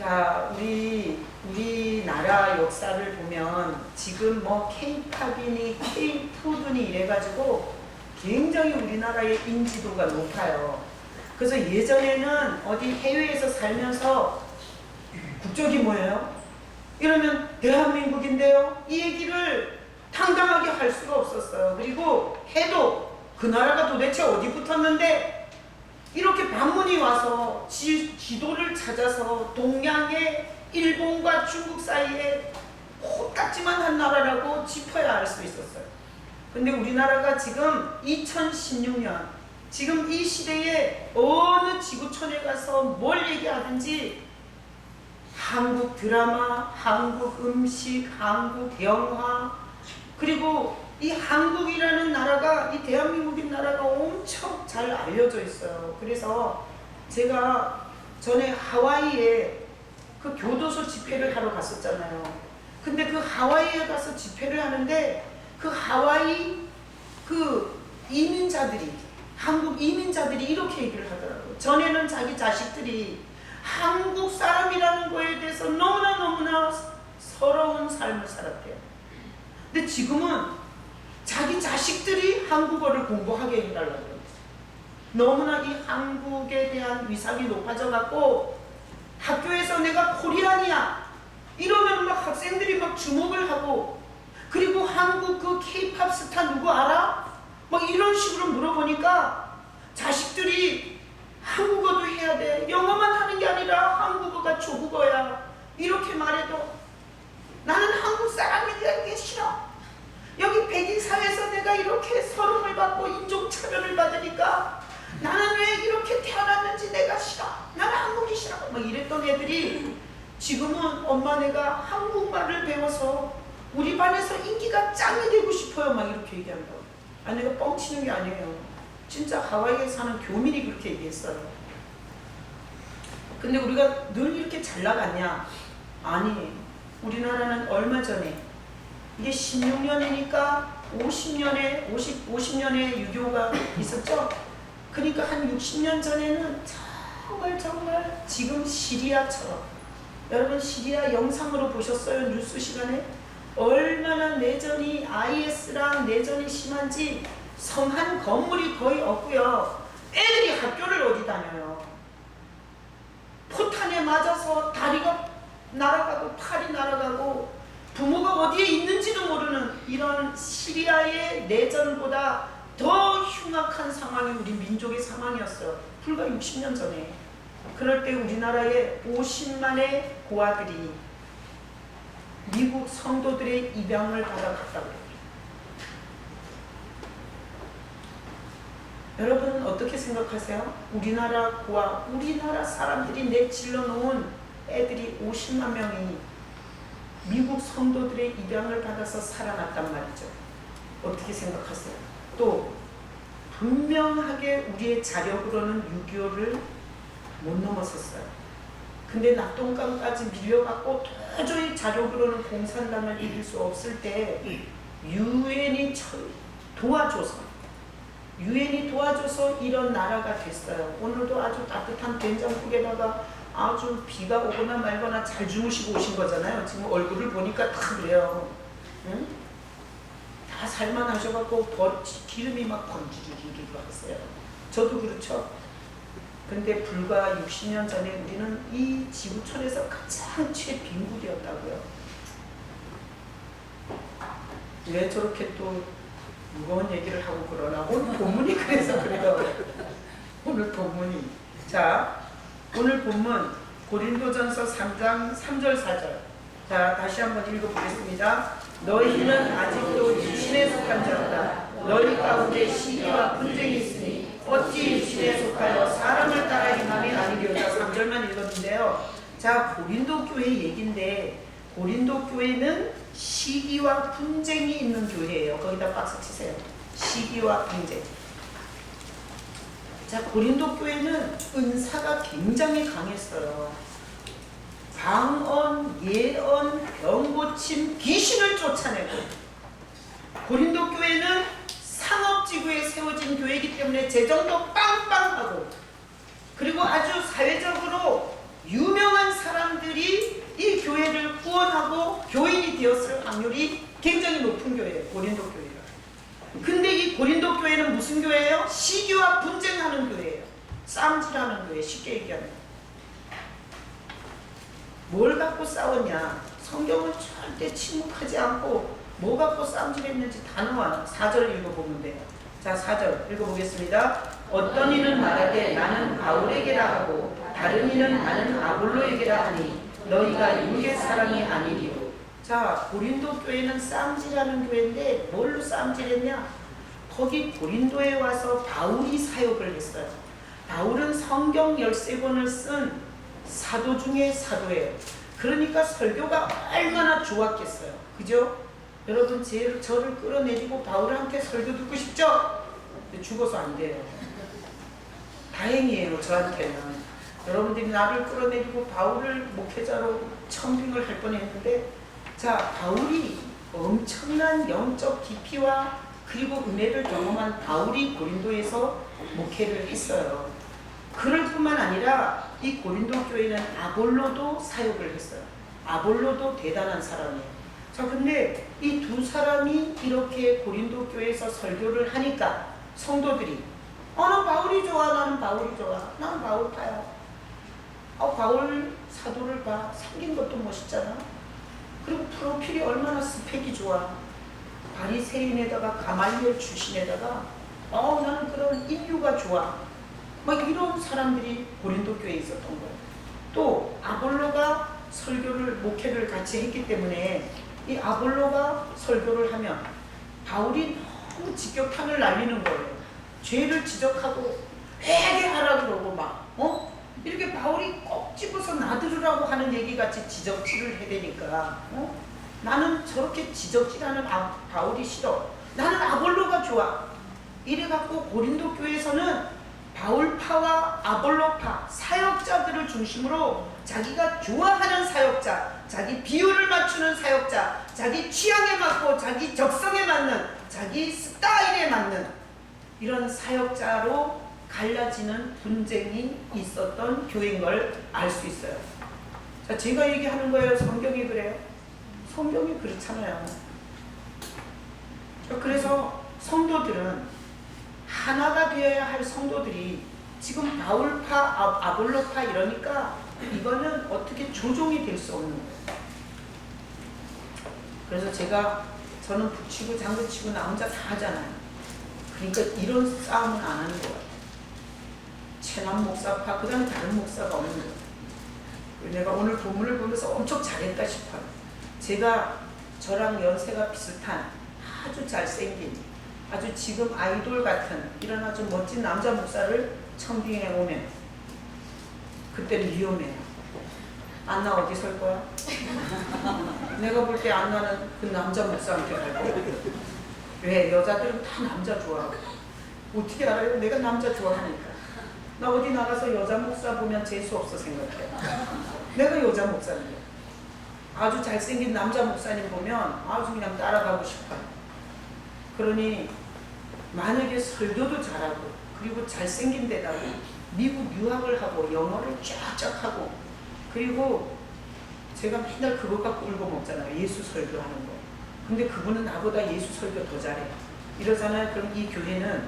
자, 우리나라 역사를 보면 지금 뭐 K-팝이니 K-푸드니 이래가지고 굉장히 우리나라의 인지도가 높아요. 그래서 예전에는 어디 해외에서 살면서 국적이 뭐예요? 이러면 대한민국인데요. 이 얘기를 당당하게 할 수가 없었어요. 그리고 해도 그 나라가 도대체 어디 붙었는데 이렇게 방문이 와서 지도를 찾아서 동양의 일본과 중국 사이에 코딱지만 한 나라라고 짚어야 알 수 있었어요. 근데 우리나라가 지금 2016년 지금 이 시대에 어느 지구촌에 가서 뭘 얘기하든지 한국 드라마, 한국 음식, 한국 영화, 그리고 이 한국이라는 나라가, 이 대한민국인 나라가 엄청 잘 알려져 있어요. 그래서 제가 전에 하와이에 그 교도소 집회를 하러 갔었잖아요. 근데 그 하와이에 가서 집회를 하는데 그 하와이 그 이민자들이, 한국 이민자들이 이렇게 얘기를 하더라고요. 전에는 자기 자식들이 한국 사람이라는 거에 대해서 너무나 서러운 삶을 살았대요. 근데 지금은 자기 자식들이 한국어를 공부하게 해달라고 해요. 너무나 이 한국에 대한 위상이 높아져 갖고 학교에서 내가 코리안이야 이러면 막 학생들이 막 주목을 하고, 그리고 한국 그 K-팝 스타 누구 알아? 막 이런 식으로 물어보니까 자식들이 한국어도 해야 돼, 영어만 하는 게 아니라 한국어가 조국어야, 이렇게 말해도 나는 한국 사람이라는 게 싫어. 여기 백인 사회에서 내가 이렇게 서름을 받고 인종차별을 받으니까 나는 왜 이렇게 태어났는지 내가 싫어. 나는 한국이 싫어. 막 이랬던 애들이 지금은 엄마 내가 한국말을 배워서 우리 반에서 인기가 짱이 되고 싶어요. 막 이렇게 얘기한다고. 아니 내가 뻥치는 게 아니에요. 진짜 하와이에 사는 교민이 그렇게 얘기했어요. 근데 우리가 늘 이렇게 잘 나갔냐? 아니, 우리나라는 얼마 전에 이게 16년이니까 50년에 유교가 있었죠? 그러니까 한 60년 전에는 정말 지금 시리아처럼, 여러분 시리아 영상으로 보셨어요? 뉴스 시간에? 얼마나 내전이, IS랑 내전이 심한지 성 한 건물이 거의 없고요. 애들이 학교를 어디 다녀요? 포탄에 맞아서 다리가 날아가고 팔이 날아가고 부모가 어디에 있는지도 모르는 이런 시리아의 내전보다 더 흉악한 상황이 우리 민족의 상황이었어요. 불과 60년 전에. 그럴 때 우리나라에 50만의 고아들이 미국 성도들의 입양을 받아갔다고 해요. 여러분은 어떻게 생각하세요? 우리나라 고아, 우리나라 사람들이 내질러 놓은 애들이 50만 명이 미국 성도들의 입양을 받아서 살아났단 말이죠. 어떻게 생각하세요? 또 분명하게 우리의 자력으로는 6.25를 못 넘어섰어요. 근데 낙동강까지 밀려갖고 도저히 자력으로는 공산당을 이길 수 없을 때 유엔이 도와줘서 이런 나라가 됐어요. 오늘도 아주 따뜻한 된장국에다가 아주 비가 오거나 말거나 잘 주무시고 오신 거잖아요. 지금 얼굴을 보니까 다 그래요. 응? 다 살만하셔갖고 기름이 막 번지르르르 하세요. 저도 그렇죠. 근데 불과 60년 전에 우리는 이 지구촌에서 가장 최빈국이었다고요. 왜 저렇게 또 무거운 얘기를 하고 그러나? 오늘 본문이 그래서 그래요. 오늘 본문이. 자, 오늘 본문 고린도전서 3장 3절 4절. 자, 다시 한번 읽어보겠습니다. 너희는 아직도 육신에 속한 자다. 너희 가운데 시기와 분쟁이 있으니 어찌 육신에 속하여 사람을 따라 행함이 아니리오다. 3절만 읽었는데요. 자, 고린도 교회 얘기인데 고린도 교회는 시기와 분쟁이 있는 교회예요. 거기다 박수 치세요. 시기와 분쟁. 자, 고린도 교회는 은사가 굉장히 강했어요. 방언, 예언, 병고침, 귀신을 쫓아내고. 고린도 교회는 상업지구에 세워진 교회이기 때문에 재정도 빵빵하고, 그리고 아주 사회적으로 유명한 사람들이 확률이 굉장히 높은 교회예요. 고린도 교회가. 근데 이 고린도 교회는 무슨 교회예요? 시기와 분쟁하는 교회예요. 싸움질하는 교회. 쉽게 얘기하면 뭘 갖고 싸웠냐? 성경은 절대 침묵하지 않고 뭐 갖고 싸움질했는지 다 나와요. 4절 읽어보면 돼요. 자, 4절 읽어보겠습니다. 어떤 이는 말하되 나는 바울에게라 하고 다른 이는 나는 아볼로에게라 하니 너희가 육의 사람이 아니리요. 자, 고린도 교회는 싸움질하는 교회인데 뭘로 싸움질했냐? 거기 고린도에 와서 바울이 사역을 했어요. 바울은 성경 13권을 쓴 사도 중에 사도예요. 그러니까 설교가 얼마나 좋았겠어요. 그죠? 여러분 저를 끌어내리고 바울한테 설교 듣고 싶죠? 근데 죽어서 안 돼요. 다행이에요. 저한테는. 여러분들이 나를 끌어내리고 바울을 목회자로 청빙을 할 뻔했는데, 자, 바울이 엄청난 영적 깊이와 그리고 은혜를 경험한 바울이 고린도에서 목회를 했어요. 그럴 뿐만 아니라 이 고린도 교회는 아볼로도 사역을 했어요. 아볼로도 대단한 사람이에요. 자, 근데 이 두 사람이 이렇게 고린도 교회에서 설교를 하니까 성도들이 난 바울이 좋아, 나는 바울이 좋아, 나는 바울파야. 바울 사도를 봐. 생긴 것도 멋있잖아. 그리고 프로필이 얼마나 스펙이 좋아. 바리새인에다가 가말리엘 출신에다가 나는 그런 인류가 좋아. 막 이런 사람들이 고린도 교회에 있었던 거예요. 또 아볼로가 설교를 목회를 같이 했기 때문에 이 아볼로가 설교를 하면 바울이 너무 직격탄을 날리는 거예요. 죄를 지적하고 회개하라 그러고 막 이렇게 바울이 꼭 집어서 놔두라고 하는 얘기같이 지적질을 해대니까 나는 저렇게 지적질하는 바울이 싫어. 나는 아볼로가 좋아. 이래갖고 고린도 교회에서는 바울파와 아볼로파 사역자들을 중심으로 자기가 좋아하는 사역자, 자기 비율을 맞추는 사역자, 자기 취향에 맞고 자기 적성에 맞는, 자기 스타일에 맞는 이런 사역자로 갈라지는 분쟁이 있었던 교회인 걸 알 수 있어요. 자, 제가 얘기하는 거예요? 성경이 그래요? 성경이 그렇잖아요. 그래서 성도들은 하나가 되어야 할 성도들이 지금 바울파, 아볼로파 이러니까 이거는 어떻게 조종이 될 수 없는 거예요. 그래서 저는 북치고 장구치고 나 혼자 다 하잖아요. 그러니까 이런 싸움은 안 하는 것 같아요. 최남 목사파, 그 다음에 다른 목사가 없는 것 같아요. 내가 오늘 본문을 보면서 엄청 잘했다 싶어요. 저랑 연세가 비슷한 아주 잘생긴, 아주 지금 아이돌 같은 이런 아주 멋진 남자 목사를 청빙에 오면 그때는 위험해요. 안나 어디 설 거야? 내가 볼 때 안나는 그 남자 목사한테 갈 거야. 왜? 여자들은 다 남자 좋아하고. 어떻게 알아요? 내가 남자 좋아하니까. 나 어디 나가서 여자 목사 보면 재수없어 생각해. 내가 여자 목사인데 아주 잘생긴 남자 목사님 보면 아주 그냥 따라가고 싶어요. 그러니 만약에 설교도 잘하고 그리고 잘생긴 데다가 미국 유학을 하고 영어를 쫙쫙 하고 그리고 제가 맨날 그거 갖고 울고 먹잖아요. 예수 설교하는 거. 근데 그분은 나보다 예수 설교 더 잘해. 이러잖아요. 그럼 이 교회는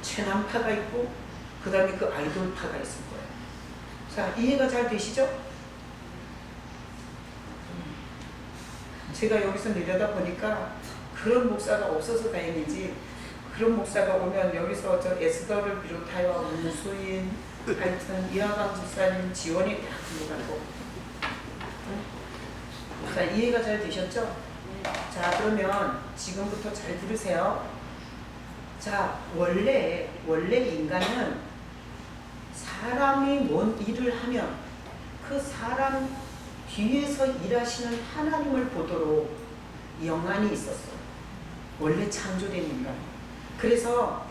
최남파가 있고 그 다음에 그 아이돌파가 있을 거예요. 자, 이해가 잘 되시죠? 제가 여기서 내려다 보니까 그런 목사가 없어서 다행이지, 그런 목사가 오면 여기서 저 에스더를 비롯하여 문수인, 하여튼 이하강 집사님 지원이 다 들어가고. 자, 이해가 잘 되셨죠? 자, 그러면 지금부터 잘 들으세요. 자, 원래 인간은 사람이 뭔 일을 하면 그 사람 뒤에서 일하시는 하나님을 보도록 영안이 있었어. 원래 창조된 인간. 그래서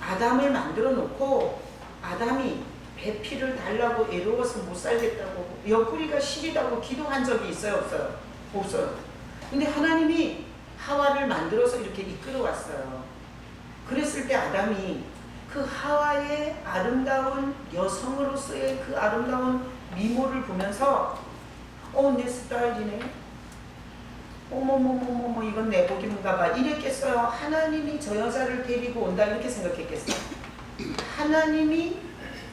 아담을 만들어 놓고 아담이 배피를 달라고 애로워서 못 살겠다고 옆구리가 시리다고 기도한 적이 있어요? 없어요? 없어요. 근데 하나님이 하와를 만들어서 이렇게 이끌어 왔어요. 그랬을 때 아담이 그 하와의 아름다운 여성으로서의 그 아름다운 미모를 보면서 내 스타일이네. 어머머머머머 이건 내 복인가 봐 이랬겠어요? 하나님이 저 여자를 데리고 온다 이렇게 생각했겠어요? 하나님이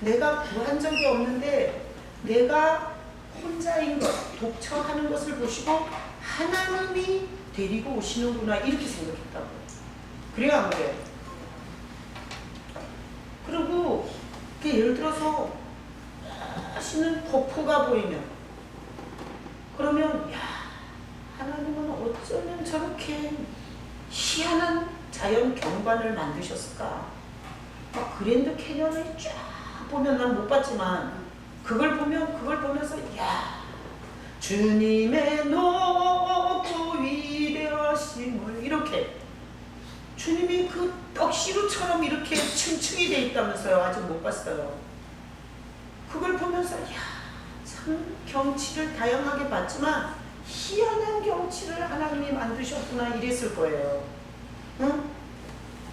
내가 구한 적이 없는데 내가 혼자인 것, 독처하는 것을 보시고 하나님이 데리고 오시는구나 이렇게 생각했다고. 그래요 안 그래요? 그리고 예를 들어서 맛있는 폭포가 보이면 그러면 야 하나님은 어쩌면 저렇게 희한한 자연 경관을 만드셨을까? 막 그랜드 캐년을 쫙 보면 난 못 봤지만 그걸 보면서 야 주님의 높고 위대하심을 이렇게 주님이 그 떡시루처럼 이렇게 층층이 돼 있다면서요. 아직 못 봤어요. 그걸 보면서 야 참 경치를 다양하게 봤지만 희한한 경치를 하나님이 만드셨구나 이랬을 거예요. 응?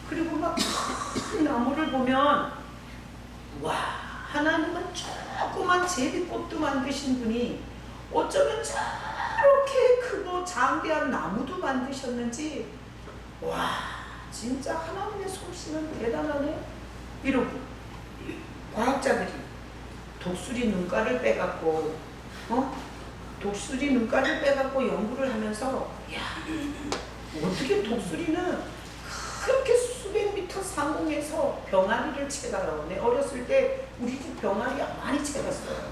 그리고 막 큰 나무를 보면 와 하나님은 조그만 제비꽃도 만드신 분이 어쩌면 저렇게 크고 장대한 나무도 만드셨는지 와 진짜 하나님의 솜씨는 대단하네 이러고 과학자들이 독수리 눈가를 빼갖고 독수리 눈가를 빼갖고 연구를 하면서 야 어떻게 독수리는 그렇게 수백 미터 상공에서 병아리를 채가요. 내 어렸을 때 우리 집 병아리 많이 채갔어요.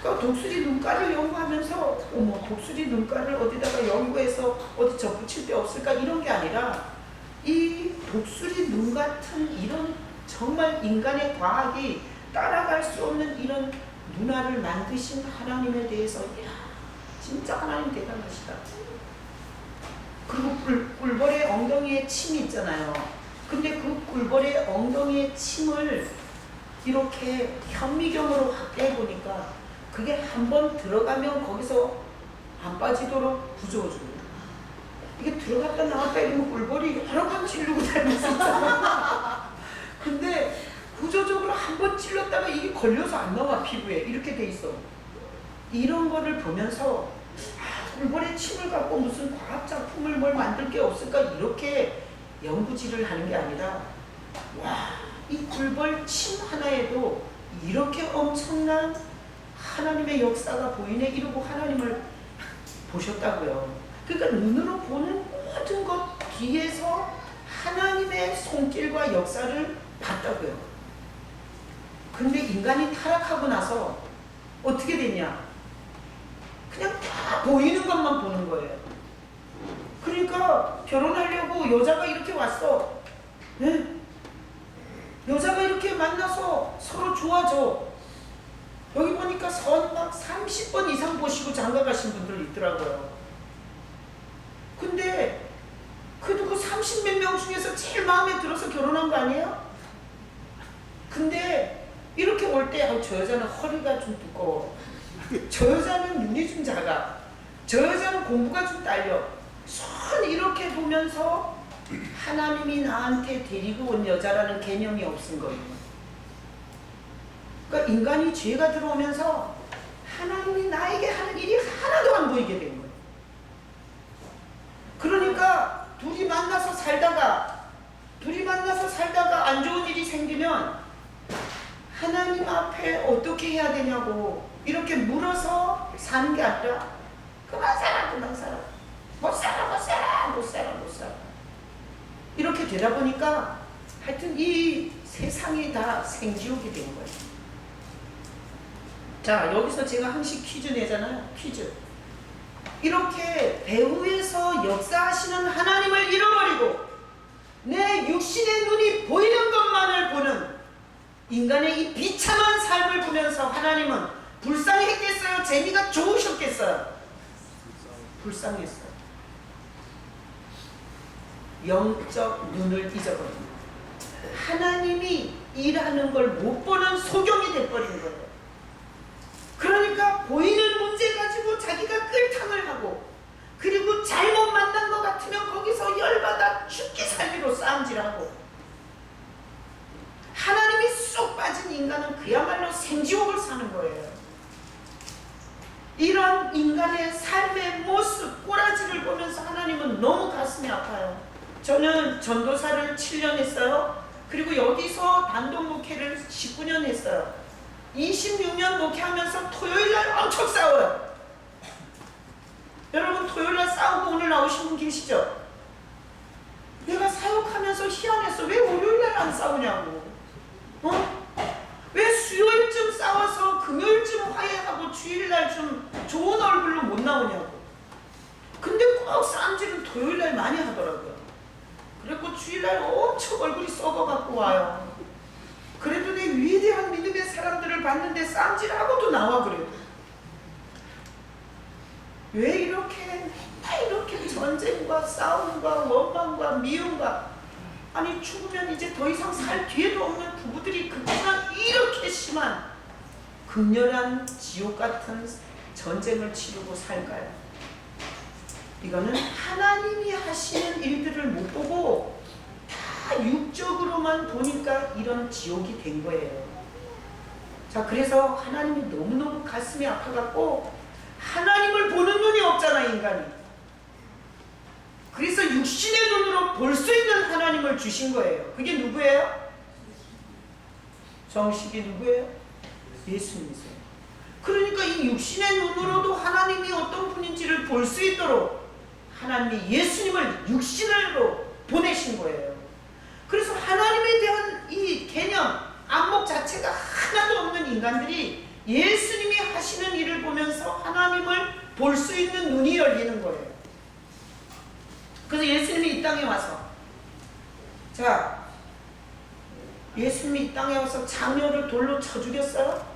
그러니까 독수리 눈가를 연구하면서 어머 독수리 눈가를 어디다가 연구해서 어디 접붙일 데 없을까 이런 게 아니라 이 독수리 눈 같은 이런 정말 인간의 과학이 따라갈 수 없는 이런 문화를 만드신 하나님에 대해서 이야 진짜 하나님 대단하시다. 그리고 꿀벌의 엉덩이에 침이 있잖아요. 근데 그 꿀벌의 엉덩이에 침을 이렇게 현미경으로 확대해 보니까 그게 한번 들어가면 거기서 안 빠지도록 구조해줍니다. 이게 들어갔다 나왔다 이러면 꿀벌이 여러 번 찌르고 다녔었잖아. 근데 구조적으로 한 번 찔렀다가 이게 걸려서 안 나와 피부에 이렇게 돼 있어. 이런 거를 보면서 꿀벌의 침을 갖고 무슨 과학작품을 뭘 만들 게 없을까 이렇게 연구질을 하는 게 아니라 와, 이 꿀벌 침 하나에도 이렇게 엄청난 하나님의 역사가 보이네 이러고 하나님을 보셨다고요. 그러니까 눈으로 보는 모든 것 뒤에서 하나님의 손길과 역사를 봤다고요. 근데 인간이 타락하고 나서 어떻게 됐냐? 그냥 다 보이는 것만 보는 거예요. 그러니까 결혼하려고 여자가 이렇게 왔어. 네? 여자가 이렇게 만나서 서로 좋아져. 여기 보니까 선 막 30번 이상 보시고 장가 가신 분들 있더라고요. 근데 그래도 그 30몇 명 중에서 제일 마음에 들어서 결혼한 거 아니에요? 근데 이렇게 올 때 저 여자는 허리가 좀 두꺼워. 저 여자는 눈이 좀 작아. 저 여자는 공부가 좀 딸려. 손 이렇게 보면서 하나님이 나한테 데리고 온 여자라는 개념이 없은 거예요. 그러니까 인간이 죄가 들어오면서 하나님이 나에게 하는 일이 하나도 안 보이게 된 거예요. 그러니까 둘이 만나서 살다가 안 좋은 일이 생기면 하나님 앞에 어떻게 해야 되냐고 이렇게 물어서 사는 게 아니라 그만 살아 못 살아 이렇게 되다 보니까 하여튼 이 세상이 다 생지옥이 된 거예요. 자 여기서 제가 항상 퀴즈 내잖아요. 퀴즈. 이렇게 배후에서 역사하시는 하나님을 잃어버리고 내 육신의 눈이 보이는 것만을 보는 인간의 이 비참한 삶을 보면서 하나님은 불쌍했겠어요? 재미가 좋으셨겠어요? 불쌍했어요. 영적 눈을 잊어버립니다. 하나님이 일하는 걸 못 보는 소경이 돼버리는 거예요. 그러니까 보이는 문제 가지고 자기가 끌탕을 하고 그리고 잘못 만난 것 같으면 거기서 열받아 죽기 살기로 싸움질하고 하나님이 쏙 빠진 인간은 그야말로 생지옥을 사는 거예요. 이런 이런 인간의 삶의 모습, 꼬라지를 보면서 하나님은 너무 가슴이 아파요. 저는 전도사를 7년 했어요. 그리고 여기서 단독 목회를 19년 했어요. 26년 목회하면서 토요일날 엄청 싸워요. 여러분 토요일날 싸우고 오늘 나오신 분 계시죠? 내가 사역하면서 희한했어. 왜 월요일날 안 싸우냐고. 왜 수요일쯤 싸워서 금요일쯤 화해하고 주일날 좀 좋은 얼굴로 못 나오냐고. 근데 꼭 싸움질은 토요일날 많이 하더라고요. 그래갖고 주일날 엄청 얼굴이 썩어갖고 와요. 그래도 내 위대한 믿음의 사람들을 봤는데 싸움질하고도 나와. 그래도 왜 이렇게 전쟁과 싸움과 원망과 미움과, 아니 죽으면 이제 더 이상 살 기회도 없는 부부들이 그냥 이렇게 심한 극렬한 지옥 같은 전쟁을 치르고 살까요? 이거는 하나님이 하시는 일들을 못 보고 다 육적으로만 보니까 이런 지옥이 된 거예요. 자, 그래서 하나님이 너무너무 가슴이 아파갖고 하나님을 보는 눈이 없잖아, 인간이. 그래서 육신의 눈으로 볼 수 있는 하나님을 주신 거예요. 그게 누구예요? 정식이 누구예요? 예수님이세요. 그러니까 이 육신의 눈으로도 하나님이 어떤 분인지를 볼 수 있도록 하나님이 예수님을 육신으로 보내신 거예요. 그래서 하나님에 대한 이 개념, 안목 자체가 하나도 없는 인간들이 예수님이 하시는 일을 보면서 하나님을 볼 수 있는 눈이 열리는 거예요. 그래서 예수님이 이 땅에 와서, 자, 예수님이 이 땅에 와서 장녀를 돌로 쳐 죽였어요?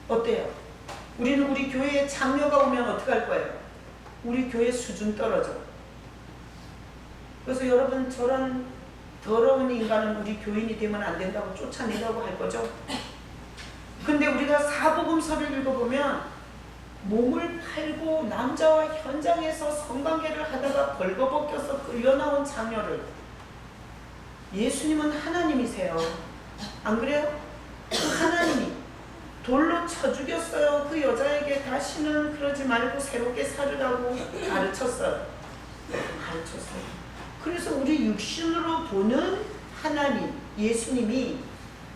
어때요? 우리는 우리 교회에 장녀가 오면 어떻게 할 거예요? 우리 교회 수준 떨어져. 그래서 여러분, 저런 더러운 인간은 우리 교인이 되면 안 된다고 쫓아내라고 할 거죠? 근데 우리가 사복음서를 읽어보면 몸을 팔고 남자와 현장에서 성관계를 하다가 벌거벗겨서 끌려나온 장녀를, 예수님은 하나님이세요. 안 그래요? 그 하나님이 돌로 쳐 죽였어요. 그 여자에게 다시는 그러지 말고 새롭게 살으라고 가르쳤어요. 그래서 우리 육신으로 보는 하나님, 예수님이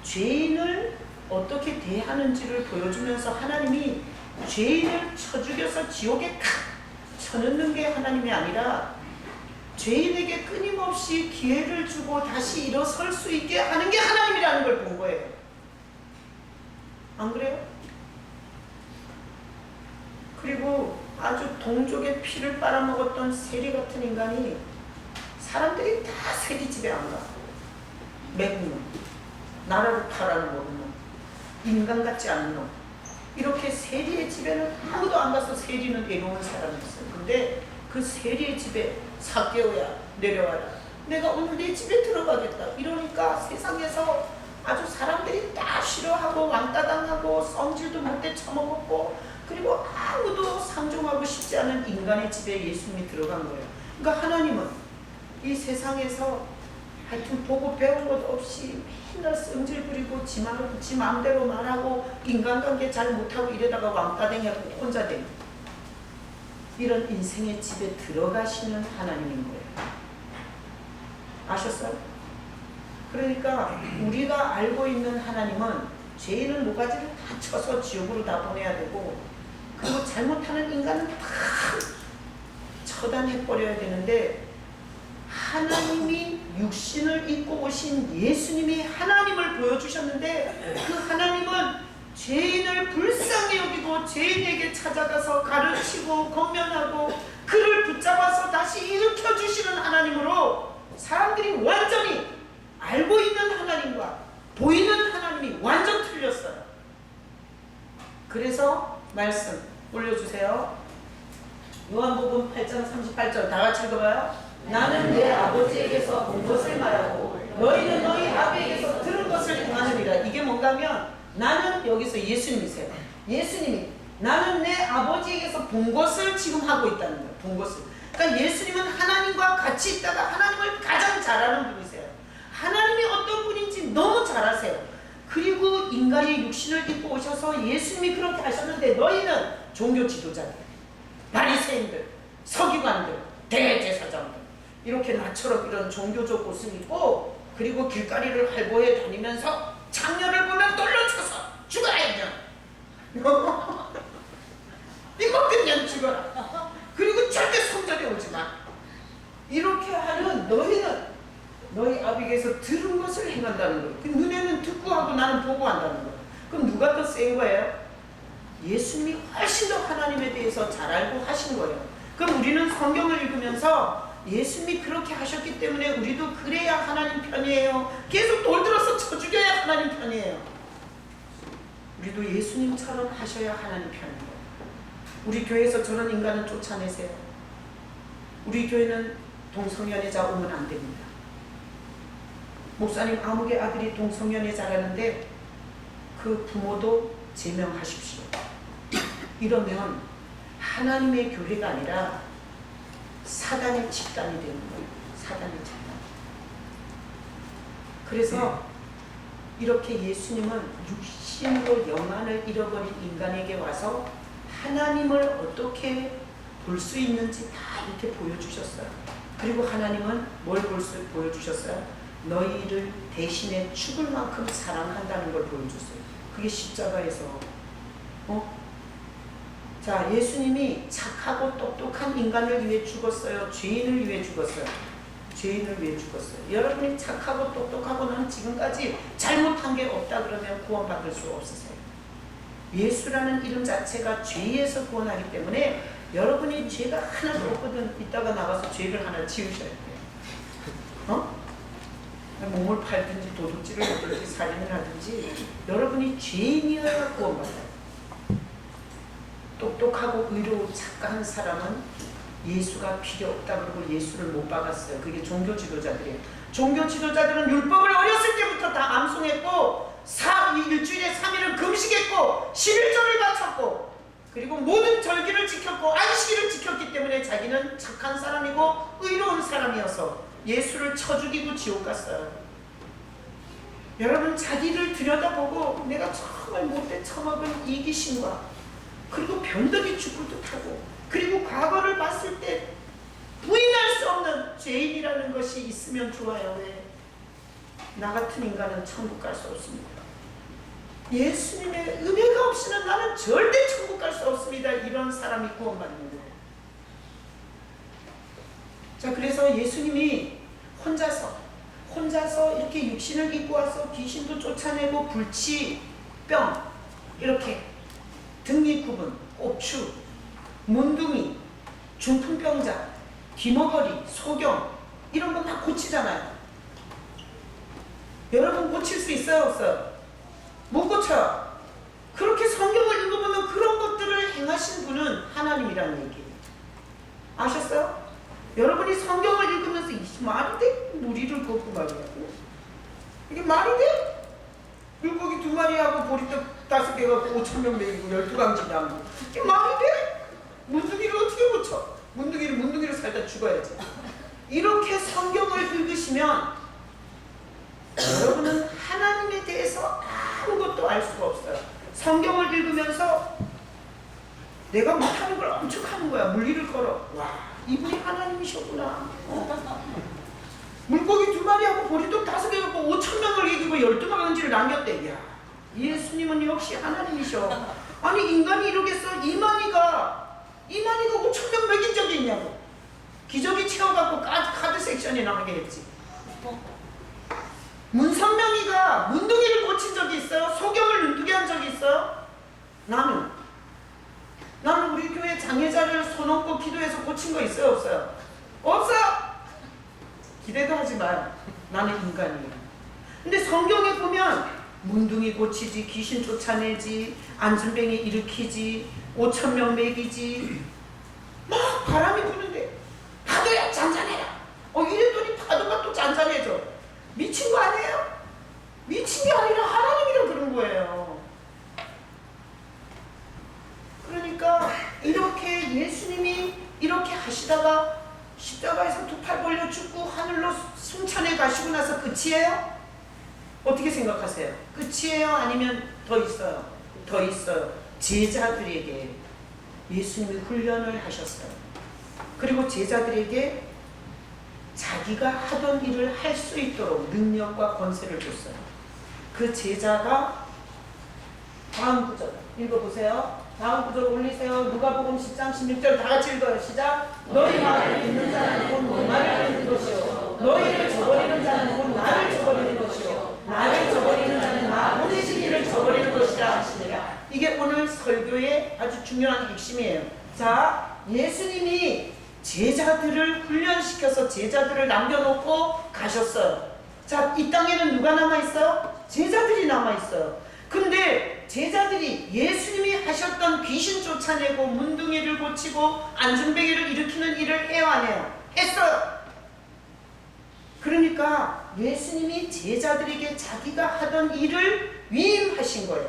죄인을 어떻게 대하는지를 보여주면서 하나님이 죄인을 쳐 죽여서 지옥에 칵 쳐넣는 게 하나님이 아니라 죄인에게 끊임없이 기회를 주고 다시 일어설 수 있게 하는 게 하나님이라는 걸 본 거예요. 안 그래요? 그리고 아주 동족의 피를 빨아먹었던 세리 같은 인간이, 사람들이 다 세리 집에 안 가. 매국노, 나라를 팔아는 놈, 인간 같지 않은 놈. 이렇게 세리의 집에는 아무도 안 가서 세리는 외로운 사람이었어요. 근데 그 세리의 집에 삭개오야 내려와라. 내가 오늘 내 집에 들어가겠다. 이러니까 세상에서 아주 사람들이 다 싫어하고 왕따당하고 성질도 못돼 처먹었고, 그리고 아무도 상종하고 싶지 않은 인간의 집에 예수님이 들어간 거예요. 그러니까 하나님은 이 세상에서 하여튼 보고 배운 것 없이 맨날 성질 부리고 지 마음대로 말하고 인간관계 잘 못하고 이러다가 왕따댕이하고 혼자 된 이런 인생의 집에 들어가시는 하나님인 거예요. 아셨어요? 그러니까 우리가 알고 있는 하나님은 죄인을 모가지를 다 쳐서 지옥으로 다 보내야 되고, 그리고 잘못하는 인간은 다 처단해버려야 되는데, 하나님이 육신을 입고 오신 예수님이 하나님을 보여주셨는데, 그 하나님은 죄인을 불쌍히 여기고 죄인에게 찾아가서 가르치고 권면하고 그를 붙잡아서 다시 일으켜 주시는 하나님으로 사람들이 완전히 알고 있는 하나님과 보이는 하나님이 완전 틀렸어요. 그래서 말씀 올려주세요. 요한복음 8장 38절 다 같이 읽어봐요. 나는 내 아버지에게서 본 것을 말하고 너희는 너희 아버지에게서 들은 것을 행하느니라. 이게 뭔가 하면, 나는 여기서 예수님이세요. 예수님이 나는 내 아버지에게서 본 것을 지금 하고 있다는 거예요. 본 것을. 그러니까 예수님은 하나님과 같이 있다가 하나님을 가장 잘 아는 분이세요. 하나님이 어떤 분인지 너무 잘 아세요. 그 그리고 인간의 육신을 입고 오셔서 예수님이 그렇게 하셨는데 너희는 종교 지도자들, 바리새인들, 서기관들, 대제사장들 이렇게 나처럼 이런 종교적 옷을 입고 그리고 길거리를 활보해 다니면서 장녀를 보면 돌로 쳐서 죽어야 그냥 이거 그냥 죽어라. 그리고 절대 성전에 오지 마. 이렇게 하는 너희는 너희 아비에게서 들은 것을 행한다는 거예요. 그 눈에는 듣고 하고 나는 보고 한다는 거예요. 그럼 누가 더 센 거예요? 예수님이 훨씬 더 하나님에 대해서 잘 알고 하신 거예요. 그럼 우리는 성경을 읽으면서 예수님이 그렇게 하셨기 때문에 우리도 그래야 하나님 편이에요. 계속 돌 들어서 쳐 죽여야 하나님 편이에요. 우리도 예수님처럼 하셔야 하나님 편이에요. 우리 교회에서 저런 인간은 쫓아내세요. 우리 교회는 동성연애자 오면 안 됩니다. 목사님 아무개 아들이 동성연애자라는데 그 부모도 제명하십시오. 이러면 하나님의 교회가 아니라 사단의 집단이 되는 거예요. 사단의 집단. 그래서 이렇게 예수님은 육신으로 영안을 잃어버린 인간에게 와서 하나님을 어떻게 볼 수 있는지 다 이렇게 보여주셨어요. 그리고 하나님은 뭘 보여주셨어요? 너희를 대신에 죽을 만큼 사랑한다는 걸 보여줬어요. 그게 십자가에서 자, 예수님이 착하고 똑똑한 인간을 위해 죽었어요? 죄인을 위해 죽었어요? 죄인을 위해 죽었어요. 여러분이 착하고 똑똑하고 난 지금까지 잘못한 게 없다 그러면 구원받을 수 없으세요. 예수라는 이름 자체가 죄에서 구원하기 때문에 여러분이 죄가 하나도 없거든. 이따가 나가서 죄를 하나 지으셔야 돼요. 몸을 팔든지 도둑질을 하든지 살인을 하든지 여러분이 죄인이어야 구원받아요. 똑똑하고 의로운 착한 사람은 예수가 필요 없다 그러고 예수를 못 박았어요. 그게 종교 지도자들이에요. 종교 지도자들은 율법을 어렸을 때부터 다 암송했고 일주일에 3일은 금식했고 11조를 바쳤고 그리고 모든 절기를 지켰고 안식일을 지켰기 때문에 자기는 착한 사람이고 의로운 사람이어서 예수를 쳐 죽이고 지옥 갔어요. 여러분 자기를 들여다보고 내가 정말 못돼 처먹은 이기심과 그리고 변덕이 죽을 듯하고 그리고 과거를 봤을 때 부인할 수 없는 죄인이라는 것이 있으면 좋아요. 왜? 나 같은 인간은 천국 갈 수 없습니다. 예수님의 은혜가 없이는 나는 절대 천국 갈 수 없습니다. 이런 사람이 구원받는 거예요. 자, 그래서 예수님이 혼자서 이렇게 육신을 입고 와서 귀신도 쫓아내고 불치, 병 이렇게 등립구분, 옥추, 문둥이, 중풍병자, 귀머거리, 소경 이런 거 다 고치잖아요. 여러분 고칠 수 있어요? 없어요? 못 고쳐요. 그렇게 성경을 읽어보면 그런 것들을 행하신 분은 하나님이라는 얘기예요. 아셨어요? 여러분이 성경을 읽으면서 이게 말이 돼? 무리를 걷고 말이야. 이게 말이 돼? 물고기 2마리하고 보리떡 5개 갖고 5,000명 먹이고 12강지 나무. 이게 말이 돼? 문둥이를 어떻게 고쳐? 문둥이를 살다 죽어야지. 이렇게 성경을 읽으시면 여러분은 하나님에 대해서 아무것도 알 수가 없어요. 성경을 읽으면서 내가 못하는 걸 엄청 하는 거야. 물리를 걸어. 와, 이분이 하나님이셨구나. 물고기 2마리하고 보리떡 5개 갖고 5,000명을 이기고 12강지를 남겼대. 야, 예수님은 역시 하나님이셔. 아니 인간이 이러겠어? 이만희가 5,000명 먹인 적이 있냐고. 기저귀 채워갖고 카드 섹션에 나가게 했지. 문선명이가 문둥이를 고친 적이 있어요? 소경을 눈뜨게 한 적이 있어요? 나는 우리 교회 장애자를 손 얹고 기도해서 고친 거 있어요? 없어요? 없어요! 기대도 하지 마요. 나는 인간이에요. 근데 성경에 보면 문둥이 고치지, 귀신 쫓아내지, 안순뱅이 일으키지, 5,000명 먹이지, 막 바람이 부는데 파도야 잔잔해라. 이랬더니 파도가 또 잔잔해져. 미친 거 아니에요? 미친 게 아니라 하나님이라 그런 거예요. 그러니까 이렇게 예수님이 이렇게 하시다가 십자가에서 2팔 벌려 죽고 하늘로 승천해 가시고 나서 끝이에요? 어떻게 생각하세요? 끝이에요? 아니면 더 있어요? 더 있어요. 제자들에게 예수님이 훈련을 하셨어요. 그리고 제자들에게 자기가 하던 일을 할 수 있도록 능력과 권세를 줬어요. 그 제자가 다음 구절 읽어보세요. 다음 구절 올리세요. 누가복음 10장 16절 다 같이 읽어요. 시작. 너희 말을 듣는 자는 곧 내 말을 듣는 것이요 너희를 저버리는 자는 곧 나를 저버리는 것이요 나를 저버리는 자는 나 보내신 이를 저버리는 것이라 하시니라. 이게 오늘 설교의 아주 중요한 핵심이에요. 자, 예수님이 제자들을 훈련시켜서 제자들을 남겨놓고 가셨어요. 자, 이 땅에는 누가 남아있어요? 제자들이 남아있어요. 근데 제자들이 예수님이 하셨던 귀신 쫓아내고 문둥이를 고치고 안중뱅이를 일으키는 일을 해요, 안 해요? 했어요. 그러니까 예수님이 제자들에게 자기가 하던 일을 위임하신 거예요.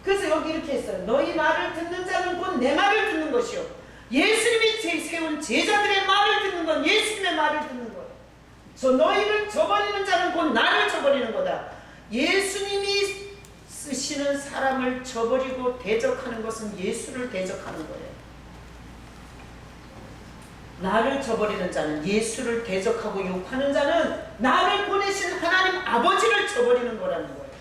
그래서 여기 이렇게 했어요. 너희 말을 듣는 자는 곧 내 말을 듣는 것이요. 예수님이 세운 제자들의 말을 듣는 건 예수님의 말을 듣는 거예요. 너희를 저버리는 자는 곧 나를 저버리는 거다. 예수님이 쓰시는 사람을 저버리고 대적하는 것은 예수를 대적하는 거예요. 나를 저버리는 자는, 예수를 대적하고 욕하는 자는 나를 보내신 하나님 아버지를 저버리는 거라는 거예요.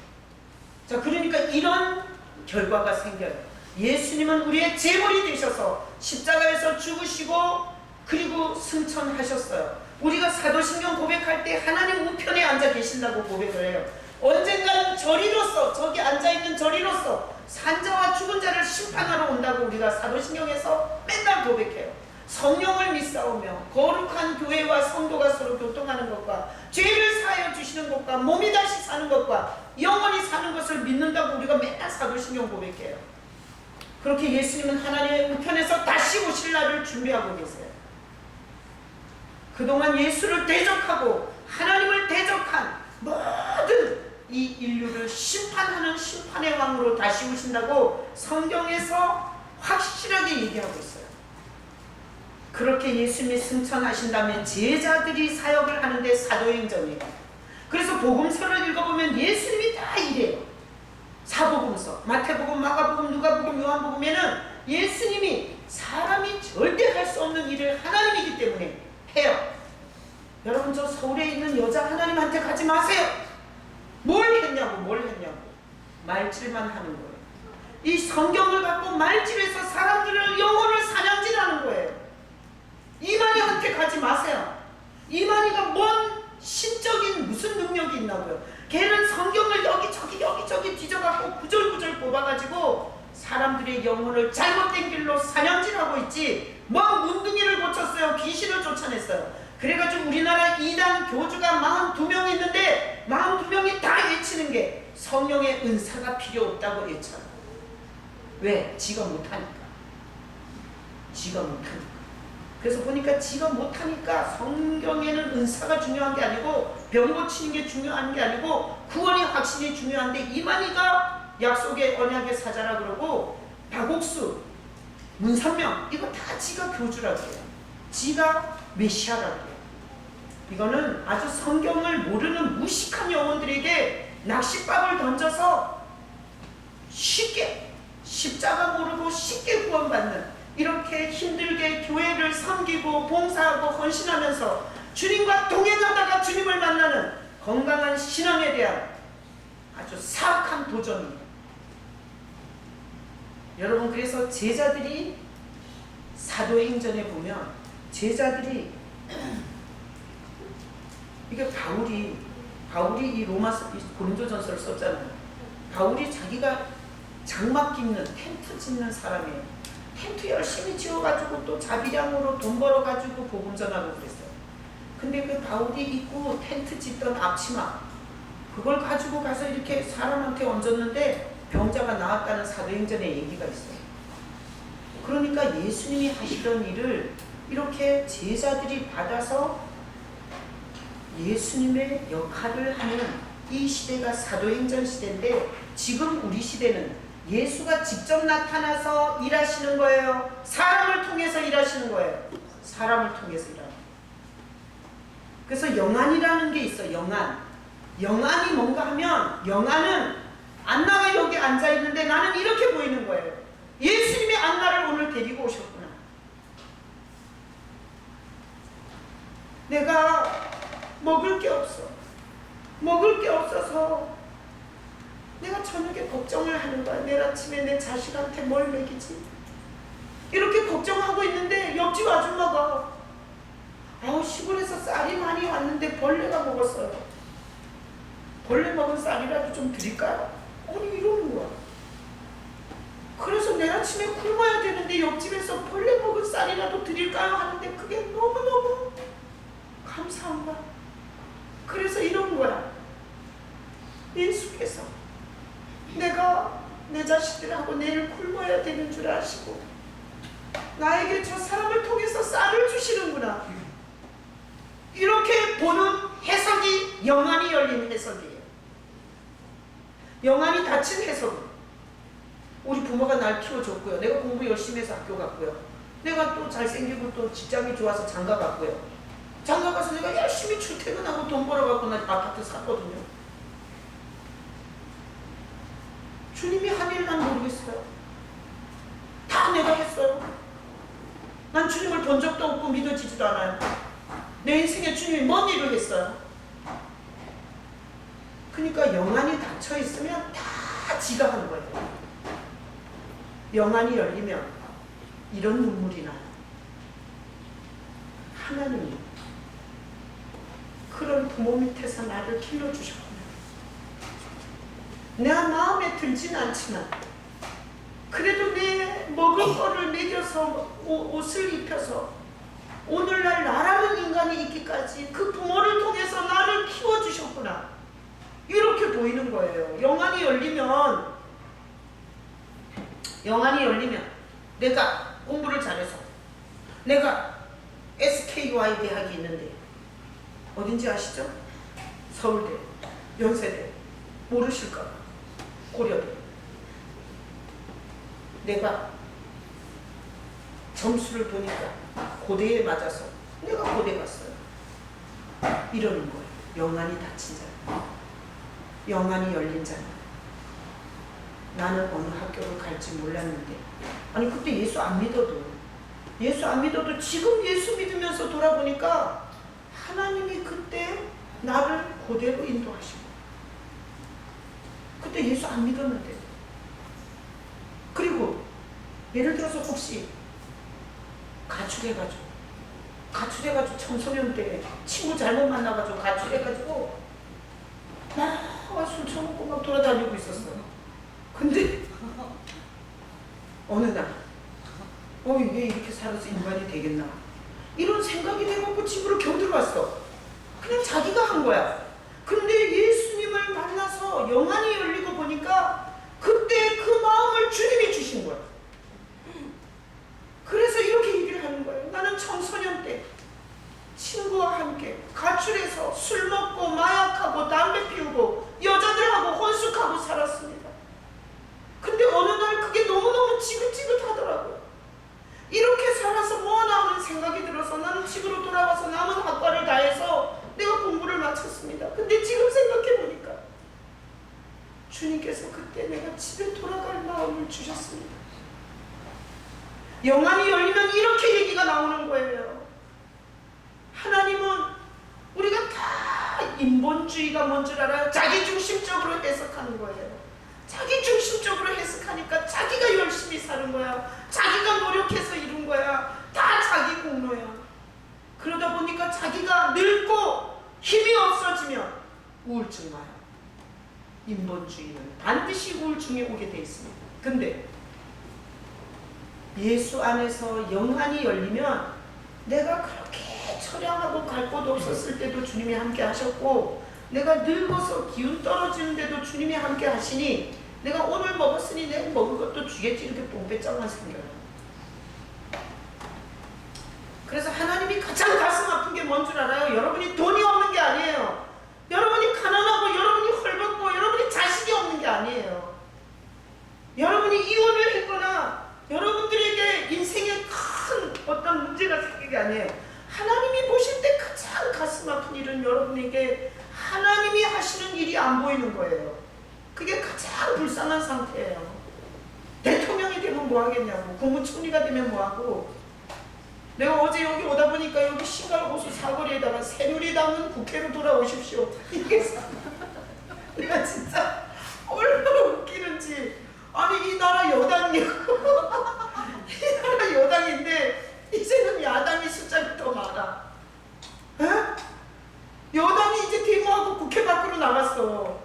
자, 그러니까 이런 결과가 생겨요. 예수님은 우리의 제물이 되셔서 십자가에서 죽으시고 그리고 승천하셨어요. 우리가 사도신경 고백할 때 하나님 우편에 앉아 계신다고 고백을 해요. 언젠가는 저리로서, 저기 앉아있는 저리로서 산자와 죽은 자를 심판하러 온다고 우리가 사도신경에서 맨날 고백해요. 성령을 믿사오며 거룩한 교회와 성도가 서로 교통하는 것과 죄를 사하여 주시는 것과 몸이 다시 사는 것과 영원히 사는 것을 믿는다고 우리가 맨날 사도신경 고백해요. 그렇게 예수님은 하나님의 우편에서 다시 오실 날을 준비하고 계세요. 그동안 예수를 대적하고 하나님을 대적한 모든 이 인류를 심판하는 심판의 왕으로 다시 오신다고 성경에서 확실하게 얘기하고 있어요. 그렇게 예수님이 승천하신다면 제자들이 사역을 하는데 사도행전이에요. 그래서 복음서를 읽어보면 예수님이 다 이래요. 사복음서, 마태복음, 마가복음, 누가복음, 요한복음에는 예수님이 사람이 절대 할 수 없는 일을 하나님이기 때문에 해요. 여러분, 저 서울에 있는 여자 하나님한테 가지 마세요. 뭘 했냐고. 말질만 하는 거예요. 이 성경을 갖고 말질해서 사람들을 영혼을 사냥질하는 거예요. 이만희한테 가지 마세요. 이만희가 뭔 신적인 무슨 능력이 있나고요. 걔는 성경을 여기저기 뒤져갖고 구절구절 뽑아가지고 사람들의 영혼을 잘못된 길로 사냥질하고 있지, 뭐 문둥이를 고쳤어요. 귀신을 쫓아냈어요. 그래가지고 우리나라 이단 교주가 42명 있는데 42명이 다 외치는 게 성령의 은사가 필요 없다고 외쳐요. 왜? 지가 못하니까. 그래서 보니까 지가 못하니까 성경에는 은사가 중요한 게 아니고 병 고치는 게 중요한 게 아니고 구원의 확신이 중요한데, 이만희가 약속의 언약의 사자라 그러고 박옥수, 문선명, 이거 다 지가 교주라고 해요. 지가 메시아라고 해요. 이거는 아주 성경을 모르는 무식한 영혼들에게 낚싯밥을 던져서 쉽게, 십자가 모르고 쉽게 구원받는, 이렇게 힘들게 교회를 섬기고 봉사하고 헌신하면서 주님과 동행하다가 주님을 만나는 건강한 신앙에 대한 아주 사악한 도전입니다. 여러분, 그래서 제자들이 사도행전에 보면 제자들이 이게 바울이 이 로마서 고린도전서를 썼잖아요. 바울이 자기가 장막 깁는, 텐트 짓는 사람이에요. 텐트 열심히 지어가지고 또 자비량으로 돈 벌어가지고 복음 전하고 그랬어요. 근데 그 바울이 입고 텐트 짓던 앞치마, 그걸 가지고 가서 이렇게 사람한테 얹었는데 병자가 나았다는 사도행전의 얘기가 있어요. 그러니까 예수님이 하시던 일을 이렇게 제자들이 받아서 예수님의 역할을 하는 이 시대가 사도행전 시대인데, 지금 우리 시대는 예수가 직접 나타나서 일하시는 거예요? 사람을 통해서 일하시는 거예요? 사람을 통해서 일하는 거예요. 그래서 영안이라는 게 있어요. 영안. 영안이 뭔가 하면 영안은 안나가 여기 앉아있는데 나는 이렇게 보이는 거예요. 예수님이 안나를 오늘 데리고 오셨구나. 내가 먹을 게 없어. 먹을 게 없어서 내가 저녁에 걱정을 하는 거야. 내일 아침에 내 자식한테 뭘 먹이지? 이렇게 걱정하고 있는데 옆집 아줌마가 시골에서 쌀이 많이 왔는데 벌레가 먹었어요. 벌레 먹은 쌀이라도 좀 드릴까요? 아니 이러는 거야. 그래서 내일 아침에 굶어야 되는데 옆집에서 벌레 먹은 쌀이라도 드릴까요? 하는데 그게 너무너무 감사한 거야. 그래서 이런 거야. 예수께서 내가 내 자식들하고 내일 굶어야 되는 줄 아시고 나에게 저 사람을 통해서 쌀을 주시는구나. 이렇게 보는 해석이 영안이 열린 해석이에요. 영안이 닫힌 해석은 우리 부모가 날 키워줬고요. 내가 공부 열심히 해서 학교 갔고요. 내가 또 잘생기고 또 직장이 좋아서 장가 갔고요. 장가 가서 내가 열심히 출퇴근하고 돈 벌어갖고 나 아파트 샀거든요. 주님이 한 일 난 모르겠어요. 다 내가 했어요. 난 주님을 본 적도 없고 믿어지지도 않아요. 내 인생에 주님이 뭔 일을 했어요? 그러니까 영안이 닫혀 있으면 다 지가 하는 거예요. 영안이 열리면 이런 눈물이 나요. 하나님이 그런 부모 밑에서 나를 길러주셨구나. 내가 마음에 들진 않지만 그래도 내 먹을 거를 먹여서 옷을 입혀서 오늘날 나라는 인간이 있기까지 그 부모를 통해서 나를 키워주셨구나. 이렇게 보이는 거예요. 영안이 열리면 내가 공부를 잘해서 내가 SKY 대학이 있는데 어딘지 아시죠? 서울대, 연세대 모르실까? 고려대. 내가 점수를 보니까 고대에 맞아서 내가 고대 갔어요. 이러는 거예요. 영안이 닫힌 자는, 영안이 열린 자는. 나는 어느 학교를 갈지 몰랐는데, 아니 그때 예수 안 믿어도 지금 예수 믿으면서 돌아보니까 하나님이 그때 나를 고대로 인도하시고, 그때 예수 안 믿었는데. 그리고 예를 들어서 혹시 가출해가지고 청소년 때 친구 잘못 만나가지고 가출해가지고 막 술 처먹고 막 돌아다니고 있었어요. 근데 어느 날 이게 이렇게 살아서 인간이 되겠나 이런 생각이 돼갖고 집으로 겨우 들어왔어. 그냥 자기가 한 거야. 근데 예수님을 만나서 영안이 열리고 보니까 그때 그 마음을 주님이 주신 거야. 그래서 이렇게 얘기를 하는 거예요. 나는 청소년 때 친구와 함께 가출해서 술 먹고 마약하고 담배 피우고 여자들하고 혼숙하고 살았습니다. 근데 어느 날 그게 너무너무 지긋지긋하더라고요. 이렇게 살아서 모아나오는 생각이 들어서 나는 집으로 돌아와서 남은 학과를 다해서 내가 공부를 마쳤습니다. 근데 지금 생각해보니까 주님께서 그때 내가 집에 돌아갈 마음을 주셨습니다. 영안이 열리면 이렇게 얘기가 나오는 거예요. 하나님은 우리가 다 인본주의가 뭔 줄 알아요? 자기중심적으로 해석하는 거예요. 자기중심적으로 해석하니까 자기가 열심히 사는 거야. 자기가 노력해서 이룬 거야. 다 자기 공로야. 그러다 보니까 자기가 늙고 힘이 없어지면 우울증 와요. 인본주의는 반드시 우울증이 오게 돼 있습니다. 근데 예수 안에서 영안이 열리면 내가 그렇게 처량하고 갈 곳 없었을 때도 주님이 함께 하셨고, 내가 늙어서 기운 떨어지는데도 주님이 함께 하시니 내가 오늘 먹었으니 내일 먹을 것도 주겠지, 이렇게 뽕배짱만 생겨요. 그래서 하나님이 가장 가슴 아픈 게 뭔 줄 알아요? 여러분이 돈이 없는 게 아니에요. 여러분이 가난하고 여러분이 헐벗고 여러분이 자식이 없는 게 아니에요. 여러분이 이혼을 했거나 여러분들에게 인생에 큰 어떤 문제가 생긴 게 아니에요. 하나님이 보실 때 가장 가슴 아픈 일은 여러분에게 하나님이 하시는 하겠냐고. 국무총리가 되면 뭐하고. 내가 어제 여기 오다 보니까 여기 신갈호수 사거리에다가 새누리당은 국회로 돌아오십시오. 이게 내가 진짜 얼마나 웃기는지. 아니 이 나라 여당이야. 이 나라 여당인데 이제는 야당이 숫자가 더 많아. 에? 여당이 이제 데모하고 국회 밖으로 나갔어.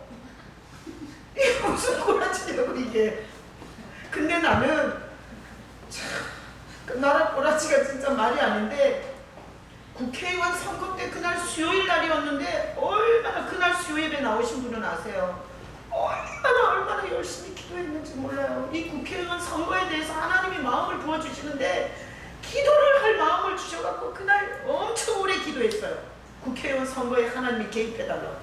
이게 무슨 꼬라지냐고 이게. 근데 나는 참 그 나라 꼬라지가 진짜 말이 아닌데, 국회의원 선거 때 그날 수요일 날이었는데 얼마나, 그날 수요일에 나오신 분은 아세요? 얼마나 열심히 기도했는지 몰라요. 이 국회의원 선거에 대해서 하나님이 마음을 부어주시는데 기도를 할 마음을 주셔갖고 그날 엄청 오래 기도했어요. 국회의원 선거에 하나님이 개입해달라고.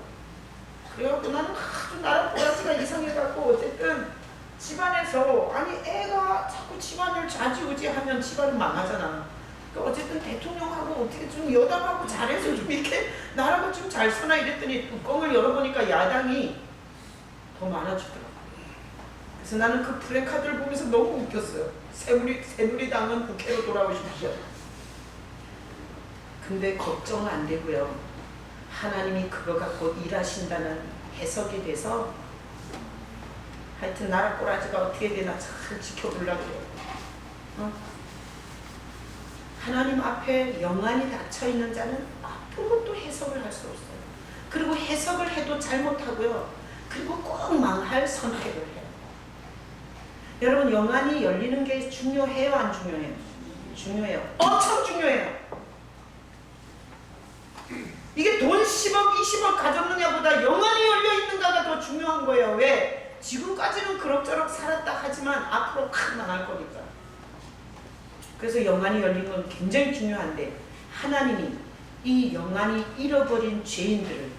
그래갖고 나는 아주 나라 꼬라지가 이상해갖고 어쨌든 집안에서, 아니 애가 자꾸 집안을 좌지우지하면 집안은 망하잖아. 그러니까 어쨌든 대통령하고 어떻게 좀 여당하고 잘해서 좀 이렇게 나라가 좀 잘 서나 이랬더니 뚜껑을 열어보니까 야당이 더 많아지더라고. 그래서 나는 그 플래카드를 보면서 너무 웃겼어요. 새누리당은 국회로 돌아오십시오. 근데 걱정 안 되고요. 하나님이 그거 갖고 일하신다는 해석이 돼서 하여튼 나라 꼬라지가 어떻게 되나 잘 지켜보려고 해요. 하나님 앞에 영안이 닫혀있는 자는 아무것도 해석을 할 수 없어요. 그리고 해석을 해도 잘못하고요. 그리고 꼭 망할 선택을 해요. 여러분, 영안이 열리는 게 중요해요, 안 중요해요? 중요해요. 엄청 중요해요. 이게 돈 10억, 20억 가졌느냐보다 영안이 열려있는가가 더 중요한 거예요. 왜? 지금까지는 그럭저럭 살았다 하지만 앞으로 큰 망할 거니까. 그래서 영안이 열린 건 굉장히 중요한데, 하나님이 이 영안이 잃어버린 죄인들을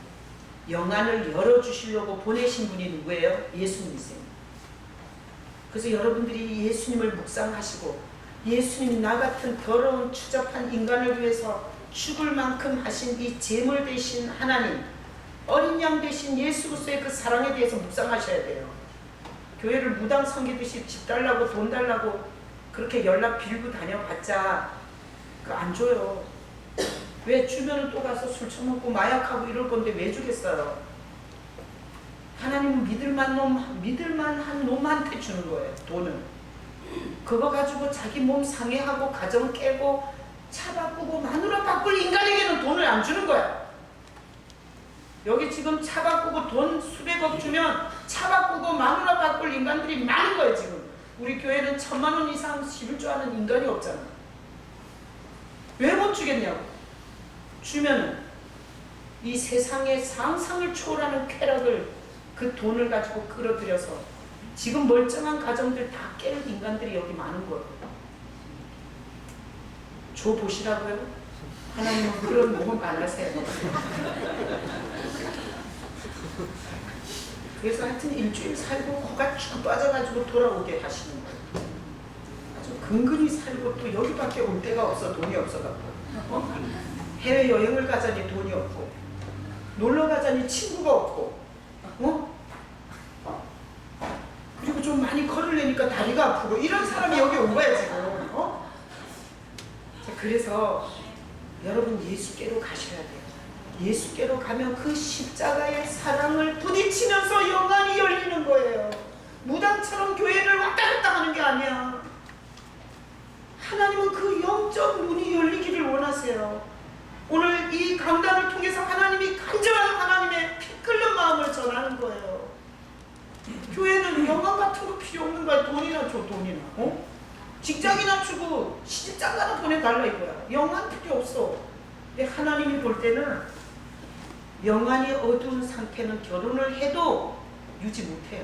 영안을 열어주시려고 보내신 분이 누구예요? 예수님이세요. 그래서 여러분들이 예수님을 묵상하시고, 예수님 나 같은 더러운 추잡한 인간을 위해서 죽을 만큼 하신 이 제물 되신 하나님, 어린 양 되신 예수 그리스도의 그 사랑에 대해서 묵상하셔야 돼요. 교회를 무당 섬기듯이 집 달라고 돈 달라고 그렇게 연락 빌고 다녀봤자 그거 안 줘요. 왜? 주면은 또 가서 술 처먹고 마약하고 이럴 건데 왜 주겠어요? 하나님은 믿을만한 놈한테 주는 거예요. 돈은. 그거 가지고 자기 몸 상해하고 가정 깨고 차 바꾸고 마누라 바꿀 인간에게는 돈을 안 주는 거야. 여기 지금 차 바꾸고 돈 수백억 주면 차 바꾸고 마누라 바꿀 인간들이 많은 거예요. 지금 우리 교회는 1000만 원 이상 씹을 줄 아는 인간이 없잖아. 왜 못 주겠냐고. 주면은 이 세상의 상상을 초월하는 쾌락을, 그 돈을 가지고 끌어들여서 지금 멀쩡한 가정들 다 깨는 인간들이 여기 많은 거예요. 줘 보시라고요? 하나님은 그런 모험 안 하세요. 그래서 하여튼 일주일 살고 코가 쭉 빠져가지고 돌아오게 하시는 거예요. 아주 근근히 살고 또 여기밖에 올 데가 없어. 돈이 없어갖고. 해외여행을 가자니 돈이 없고, 놀러 가자니 친구가 없고, 그리고 좀 많이 걸으려니까 다리가 아프고, 이런 사람이 여기 온 거야 지금. 자, 그래서 여러분 예수께로 가셔야 돼요. 예수께로 가면 그 십자가의 사랑을 부딪히면서 영안이 열리는 거예요. 무당처럼 교회를 왔다 갔다 하는 게 아니야. 하나님은 그 영적 문이 열리기를 원하세요. 오늘 이 강단을 통해서 하나님이 간절한 하나님의 피 끓는 마음을 전하는 거예요. 교회는 영광 같은 거 필요 없는 거야. 돈이나 줘, 돈이나. 직장이나 주고 시집장가나 보내달라 이거야. 영광 필요 없어. 근데 하나님이 볼 때는 영안이 어두운 상태는 결혼을 해도 유지 못해요.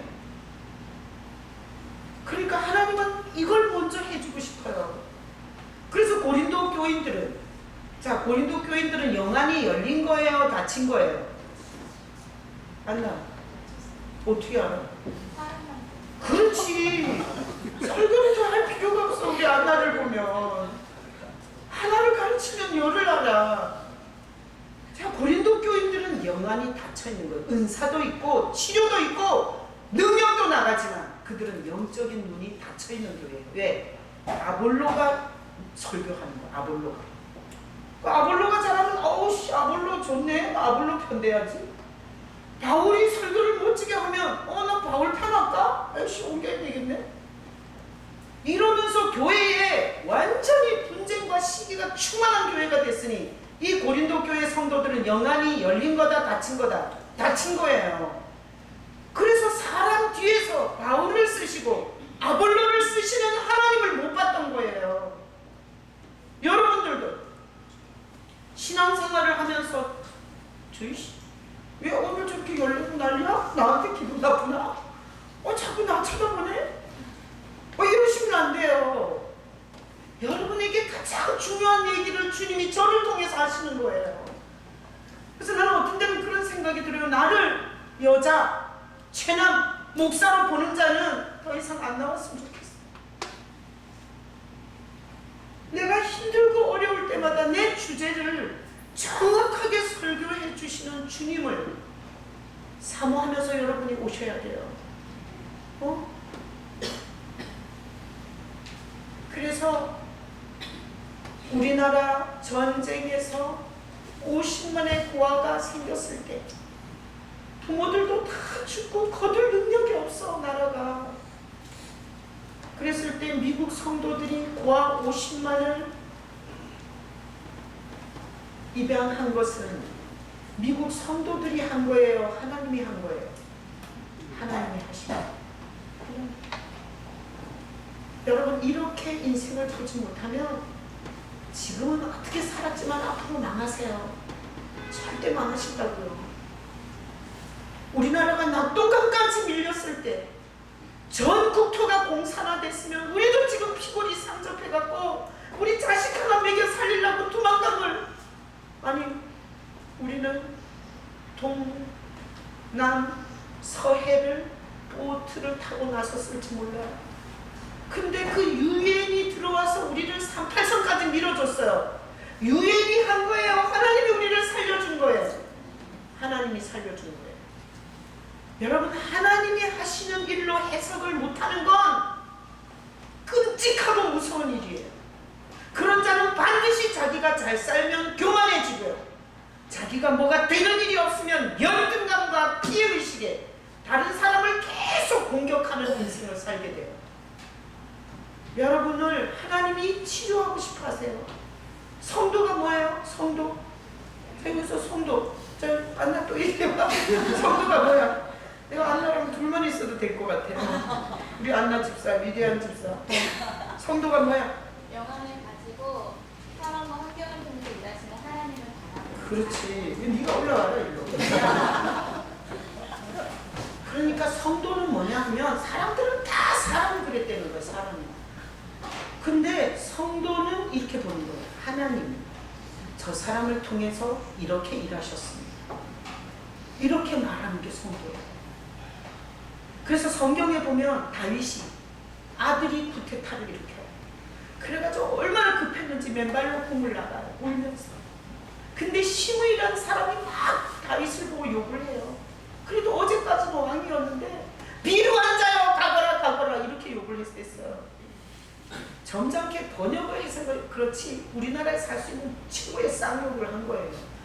그러니까 하나님은 이걸 먼저 해주고 싶어요. 그래서 고린도 교인들은, 자, 고린도 교인들은 영안이 열린 거예요? 닫힌 거예요? 안나? 어떻게 알아? 그렇지. 설교를 할 필요가 없어. 우리 안나를 보면. 하나를 가르치면 열을 알아. 자, 고린도 교인들은 영안이 닫혀있는 거예요. 은사도 있고 치료도 있고 능력도 나가지만 그들은 영적인 눈이 닫혀있는 교회예요. 왜? 아볼로가 설교하는 거야. 아볼로가. 아볼로가 잘하면 어우씨 아볼로 좋네. 아볼로 편대야지. 바울이 설교를 멋지게 하면 나 바울 편할까? 에이씨 옮겨야 되겠네. 이러면서 교회에 완전히 분쟁과 시기가 충만한 교회가 됐으니 이 고린도 교회 성도들은 영안이 열린 거다 닫힌 거다. 닫힌 거예요. 그래서 사람 뒤에서 바울을 쓰시고 아볼로를 쓰시는 하나님을 못 봤던 거예요. 여러분들도 신앙생활을 하면서 왜 오늘 저렇게 열리고 난리야? 나한테 기분 나쁘나? 자꾸 나 쳐다보네? 이러시면 안 돼요. 여러분에게 가장 중요한 얘기를 주님이 저를 통해서 하시는 거예요. 그래서 나는 어떤 때는 그런 생각이 들어요. 나를 여자, 최남, 목사로 보는 자는 더 이상 안 나왔으면 좋겠어. 내가 힘들고 어려울 때마다 내 주제를 정확하게 설교해 주시는 주님을 사모하면서 여러분이 오셔야 돼요. 그래서 우리나라 전쟁에서 50만의 고아가 생겼을 때 부모들도 다 죽고 거둘 능력이 없어 나라가. 그랬을 때 미국 성도들이 고아 50만을 입양한 것은 미국 성도들이 한 거예요? 하나님이 한 거예요? 하나님이 하신 거예요. 여러분 이렇게 인생을 보지 못하면 지금은 어떻게 살았지만 앞으로 망하세요. 절대 망하신다고요. 우리나라가 낙동강까지 밀렸을 때 전 국토가 공산화됐으면 우리도 지금 피골이 상접해갖고 우리 자식 하나 먹여 살리려고 도망감을 아니 우리는 동, 남, 서해를 보트를 타고 나섰을지 몰라요. 근데 그 유엔이 들어와서 우리를 38선까지 밀어줬어요. 유엔이 한 거예요. 하나님이 우리를 살려준 거예요. 하나님이 살려준 거예요. 여러분 하나님이 하시는 일로 해석을 못하는 건 끔찍하고 무서운 일이에요. 그런 자는 반드시 자기가 잘 살면 교만해지고요. 자기가 뭐가 되는 일이 없으면 열등감과 피해의식에 다른 사람을 계속 공격하는 인생을 살게 돼요. 여러분을 하나님이 치료하고 싶어 하세요. 성도가 뭐예요? 성도. 여기서 성도. 안나 또 얘기해봐. 성도가 뭐야? 내가 안나랑 둘만 있어도 될 것 같아. 우리 안나 집사, 위대한 집사. 성도가 뭐야? 영안을 가지고 사람과 환경을 통해서 일하시는 하나님을 바라보고. 그렇지. 네가 올라와라 일로. 그러니까 성도는 뭐냐 하면 사람들은 다 사람을 그랬다는 거야. 사람이. 근데 성도는 이렇게 보는 거예요. 하나님 저 사람을 통해서 이렇게 일하셨습니다. 이렇게 말하는 게 성도예요. 그래서 성경에 보면 다윗이 아들이 구테타를 일으켜요. 그래가지고 얼마나 급했는지 맨발로 궁을 나가요. 울면서. 근데 시므이라는 사람이 막 다윗을 보고 욕을 해요. 그래도 어제까지는 왕이었는데 비루한 자여 가거라 가거라 이렇게 욕을 했어요. 점잖게 번역을 해서 그렇지 우리나라에 살 수 있는 최고의 쌍욕을 한 거예요.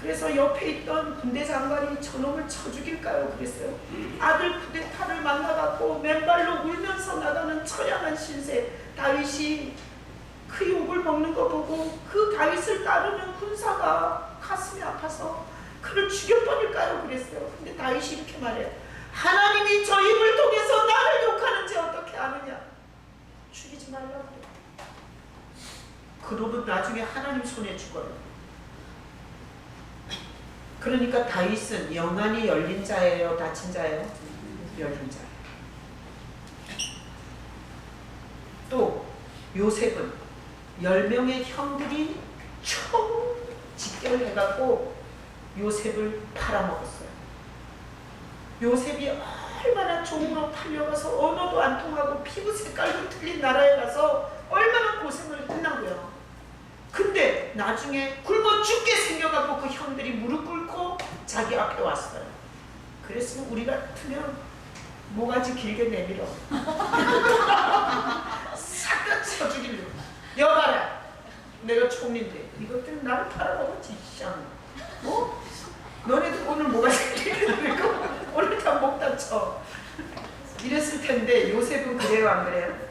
그래서 옆에 있던 군대 장관이 저놈을 쳐 죽일까요? 그랬어요. 아들 쿠데타를 만나갖고 맨발로 울면서 나가는 처량한 신세 다윗이 그 욕을 먹는 거 보고 그 다윗을 따르는 군사가 가슴이 아파서 그를 죽여버릴까요? 그랬어요. 근데 다윗이 이렇게 말해요. 하나님이 저 입을 통해서 나를 욕하는지 어떻게 아느냐? 죽이지 말라고 그래요. 그러면 나중에 하나님 손에 죽어요. 그러니까 다윗은 영안이 열린 자예요? 닫힌 자예요? 열린 자예요. 또 요셉은 10명의 형들이 총 집결해갖고 요셉을 팔아먹었어요. 요셉이 얼마나 종으로 팔려가서 언어도 안 통하고 피부 색깔도 틀린 나라에 가서 얼마나 고생을 했나고요. 근데 나중에 굶어 죽게 생겨갖고 그 형들이 무릎 꿇고 자기 앞에 왔어요. 그랬으면 우리 같으면 모가지 길게 내밀어. 싹 다 쳐주길래. 여봐라. 내가 총리인데 이것들 나를 팔아먹었지. 뭐? 너네들 오늘 모가지 길게 내밀고 오늘 다 목 다쳐. 이랬을 텐데 요셉은 그래요 안 그래요?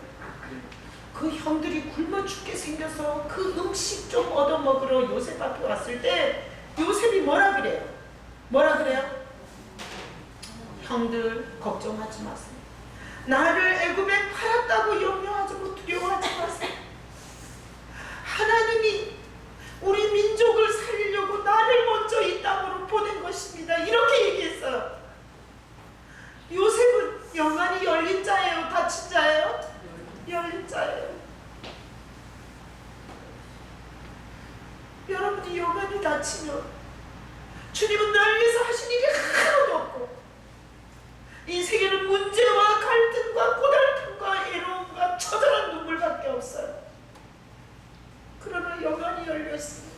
그 형들이 굶어 죽게 생겨서 그 음식 좀 얻어먹으러 요셉 앞에 왔을 때 요셉이 뭐라 그래요? 뭐라 그래요? 형들 걱정하지 마세요. 나를 애굽에 팔았다고 염려하지 고 두려워하지 마세요. 하나님이 우리 민족을 살리려고 나를 먼저 이 땅으로 보낸 것입니다. 이렇게 얘기했어요. 요셉은 영안이 열린 자예요? 닫힌 자예요? 열린 자예요. 여러분이 영안이 닫히면 주님은 날 위해서 하신 일이 하나도 없고 인생에는 문제와 갈등과 고달픔과 애로움과 처절한 눈물밖에 없어요. 그러나 영안이 열렸습니다.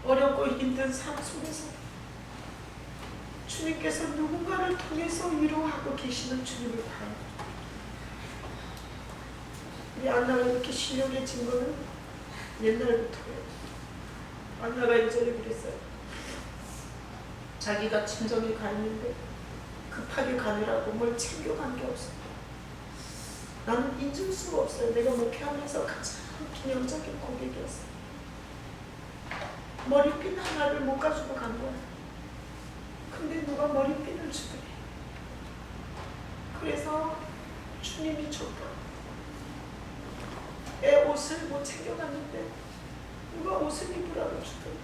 어렵고 힘든 삶 속에서 주님께서 누군가를 통해서 위로하고 계시는 주님을 봐요. 우리 안나가 이렇게 신령해진 거는 옛날부터예요. 안나가 예전에 그랬어요. 자기가 친정에 가 있는데 급하게 가느라고 뭘 챙겨간 게 없어요. 나는 잊을 수가 없어요. 내가 목회하면서 가장 기념적인 고백이었어요. 머리핀 하나를 못 가지고 간 거야. 근데 누가 머리핀을 주더래. 그래서 주님이 줬다. 애 옷을 못 챙겨갔는데 누가 옷을 입으라고 주더래.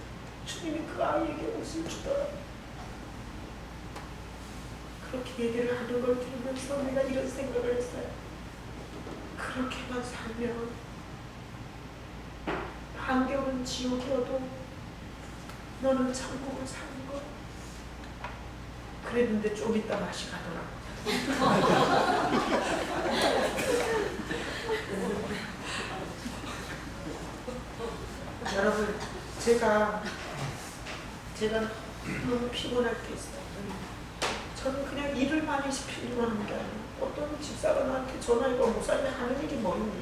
주님이 그 아이에게 옷을 주더라. 그렇게 얘기를 하는 걸 들으면서 내가 이런 생각을 했어요. 그렇게만 살면 환경은 지옥이어도 너는 천국을 사는 거야. 그랬는데 좀 이따 맛이 가더라고. 여러분, 제가 너무 피곤할 때 있어요. 저는 그냥 일을 많이 시키려고 하는 게 아니에요. 어떤 집사가 나한테 전화해서 목사님 하는 일이 뭐니?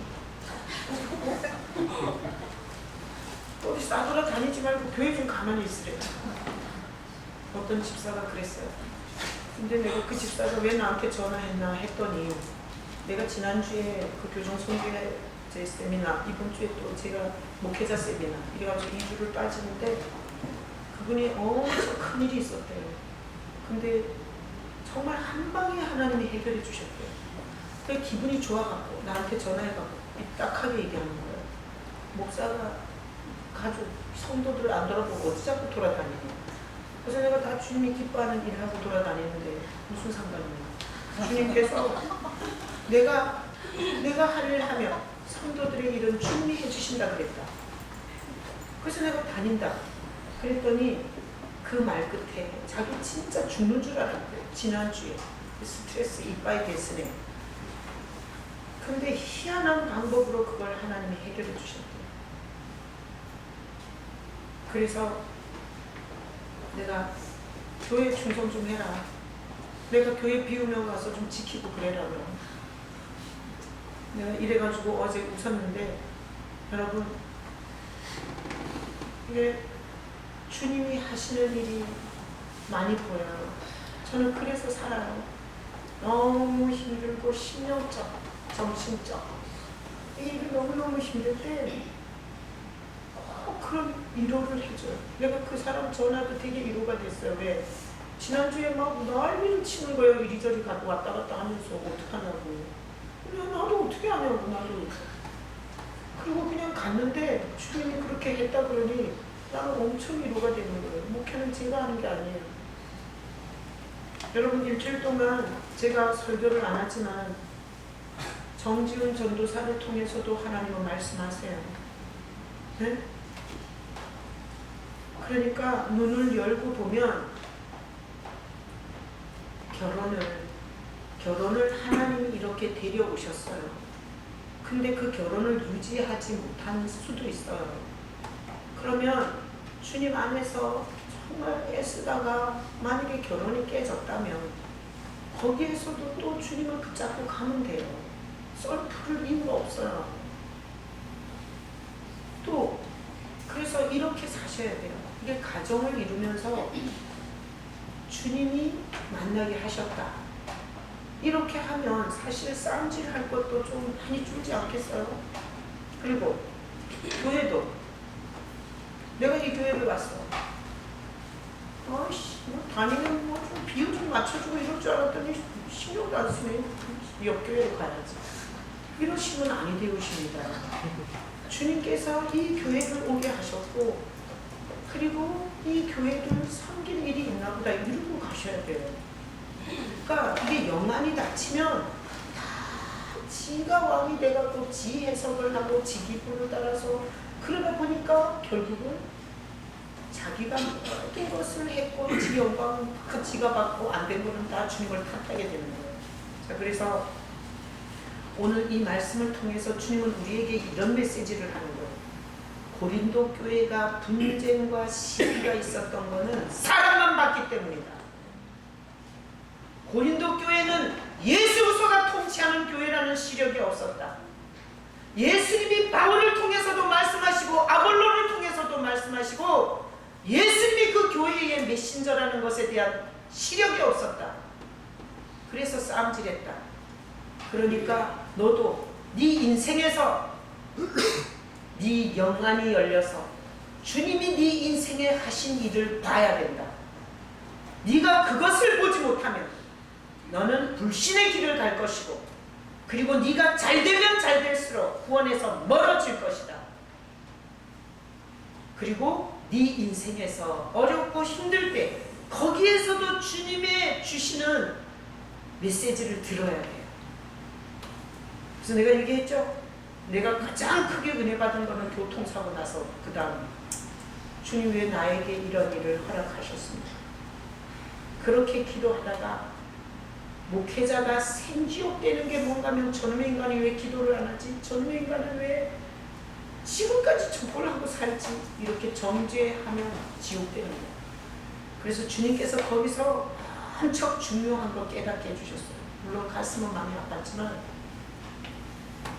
어디 싸돌아 다니지 말고 교회 좀 가만히 있으래. 어떤 집사가 그랬어요. 근데 내가 그 집사가 왜 나한테 전화했나 했더니 내가 지난주에 그 교정 선교회 제 세미나, 이번 주에 또 제가 목회자 세미나 이래가지고 2주를 빠지는데 그분이 엄청 큰 일이 있었대요. 근데 정말 한 방에 하나님이 해결해 주셨대요. 그래서 기분이 좋아갖고 나한테 전화해갖고 딱하게 얘기하는 거예요. 목사가 가족, 성도들을 안 돌아보고 어디 자꾸 돌아다니니? 그래서 내가 다 주님이 기뻐하는 일을 하고 돌아다니는데 무슨 상관이냐. 주님께서 내가 할 일 하면 성도들의 일은 주님이 해주신다 그랬다. 그래서 내가 다닌다. 그랬더니 그 말 끝에 자기 진짜 죽는 줄 알았대요. 지난주에 스트레스 이빠이 됐으네. 근데 희한한 방법으로 그걸 하나님이 해결해 주셨대요. 그래서 내가 교회 충성 좀 해라. 내가 교회 비우면 가서 좀 지키고 그래라. 내가 이래가지고 어제 웃었는데 여러분 이게 주님이 하시는 일이 많이 보여요. 저는 그래서 살아요. 너무 힘들고 심령적, 정신적 이 일이 너무너무 힘들 때 그런 위로를 해줘요. 내가 그 사람 전화도 되게 위로가 됐어요. 왜? 지난주에 막 난리를 치는 거예요. 이리저리 가고 왔다 갔다 하면서 어떡하냐고. 그냥 나도 어떻게 하냐고 나도. 그리고 그냥 갔는데 주님이 그렇게 했다 그러니 나는 엄청 위로가 되는 거예요. 목회는 제가 하는 게 아니에요. 여러분 일주일 동안 제가 설교를 안 하지만 정지훈 전도사를 통해서도 하나님은 말씀하세요. 네? 그러니까 눈을 열고 보면 결혼을 하나님이 이렇게 데려오셨어요. 근데 그 결혼을 유지하지 못할 수도 있어요. 그러면 주님 안에서 정말 애쓰다가 만약에 결혼이 깨졌다면 거기에서도 또 주님을 붙잡고 가면 돼요. 썰풀을 이유가 없어요. 또 그래서 이렇게 사셔야 돼요. 이게 가정을 이루면서 주님이 만나게 하셨다. 이렇게 하면 사실 싸움질 할 것도 좀 많이 줄지 않겠어요? 그리고 교회도 내가 이 교회를 왔어. 아이씨, 뭐 다니면 뭐 좀 비유 좀 맞춰주고 이럴 줄 알았더니 신경도 안 쓰네. 옆 교회로 가야지. 이러시면 아니 되우십니다. 주님께서 이 교회를 오게 하셨고, 그리고 이 교회를 섬길 일이 있나 보다 이러고 가셔야 돼요. 그러니까 이게 영안이 닫히면 다 지가 왕이 돼갖고 지 해석을 하고 지 기분을 따라서 그러다 보니까 결국은 자기가 모든 것을 했고 지 영광은 지가 받고 안 된 거는 다 주님을 탓하게 되는 거예요. 자, 그래서 오늘 이 말씀을 통해서 주님은 우리에게 이런 메시지를 하는 거예요. 고린도 교회가 분쟁과 시기가 있었던 거는 사람만 봤기 때문이다. 고린도 교회는 예수소가 통치하는 교회라는 시력이 없었다. 예수님이 바울을 통해서도 말씀하시고 아볼로를 통해서도 말씀하시고 예수님이 그 교회의 메신저라는 것에 대한 시력이 없었다. 그래서 싸움질했다. 그러니까 너도 네 인생에서 네 영안이 열려서 주님이 네 인생에 하신 일을 봐야 된다. 네가 그것을 보지 못하면 너는 불신의 길을 갈 것이고, 그리고 네가 잘되면 잘될수록 구원에서 멀어질 것이다. 그리고 네 인생에서 어렵고 힘들 때 거기에서도 주님의 주시는 메시지를 들어야 돼요. 그래서 내가 얘기했죠. 내가 가장 크게 은혜 받은 거는 교통사고 나서 그 다음 주님 왜 나에게 이런 일을 허락하셨습니까? 그렇게 기도하다가 목회자가 생지옥 되는 게 뭔가 하면 저놈의 인간이 왜 기도를 안 하지? 저놈의 인간은 왜 지금까지 저걸 하고 살지? 이렇게 정죄하면 지옥 되는 거예요. 그래서 주님께서 거기서 한척 중요한 거 깨닫게 해주셨어요. 물론 가슴은 많이 아팠지만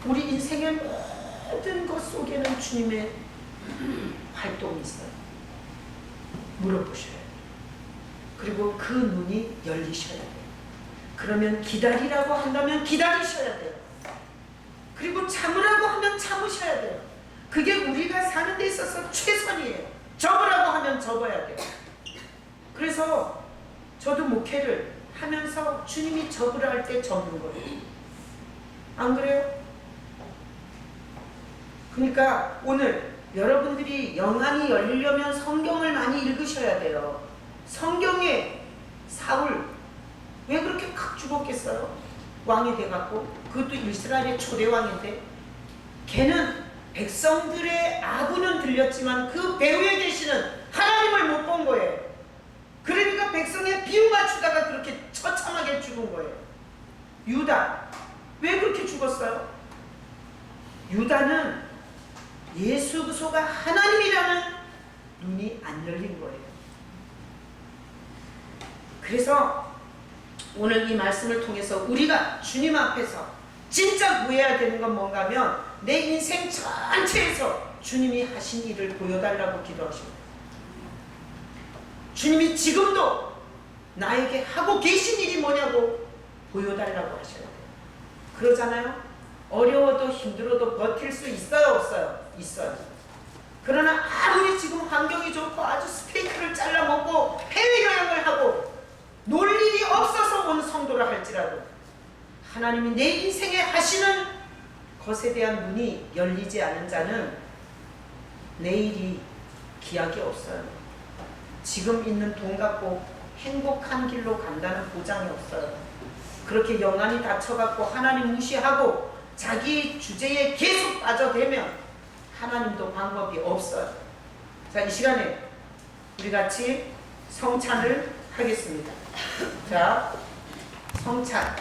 우리 인생의 모든 것 속에는 주님의 활동이 있어요. 물어보셔야 돼요. 그리고 그 눈이 열리셔야 돼요. 그러면 기다리라고 한다면 기다리셔야 돼요. 그리고 참으라고 하면 참으셔야 돼요. 그게 우리가 사는 데 있어서 최선이에요. 접으라고 하면 접어야 돼요. 그래서 저도 목회를 하면서 주님이 접으라 할 때 접는 거예요. 안 그래요? 그러니까 오늘 여러분들이 영안이 열리려면 성경을 많이 읽으셔야 돼요. 성경에 사울 왜 그렇게 칵 죽었겠어요? 왕이 돼갖고. 그것도 이스라엘의 초대 왕인데 걔는 백성들의 아부는 들렸지만 그 배후에 계시는 하나님을 못 본 거예요. 그러니까 백성의 비유 맞추다가 그렇게 처참하게 죽은 거예요. 유다 왜 그렇게 죽었어요? 유다는 예수 그리스도가 하나님이라는 눈이 안 열린 거예요. 그래서 오늘 이 말씀을 통해서 우리가 주님 앞에서 진짜 구해야 되는 건 뭔가 하면 내 인생 전체에서 주님이 하신 일을 보여달라고 기도하십니다. 주님이 지금도 나에게 하고 계신 일이 뭐냐고 보여달라고 하셔야 돼요. 그러잖아요. 어려워도 힘들어도 버틸 수 있어요, 없어요? 있어요. 그러나 아무리 지금 환경이 좋고 아주 스테이크를 잘라 먹고 해외여행을 하고 놀 일이 없어서 온 성도라 할지라도 하나님이 내 인생에 하시는 것에 대한 눈이 열리지 않은 자는 내일이 기약이 없어요. 지금 있는 돈 갖고 행복한 길로 간다는 보장이 없어요. 그렇게 영안이 닫혀갖고 하나님 무시하고 자기 주제에 계속 빠져들면 하나님도 방법이 없어요. 자, 이 시간에 우리 같이 성찬을 하겠습니다. 자, 성찬.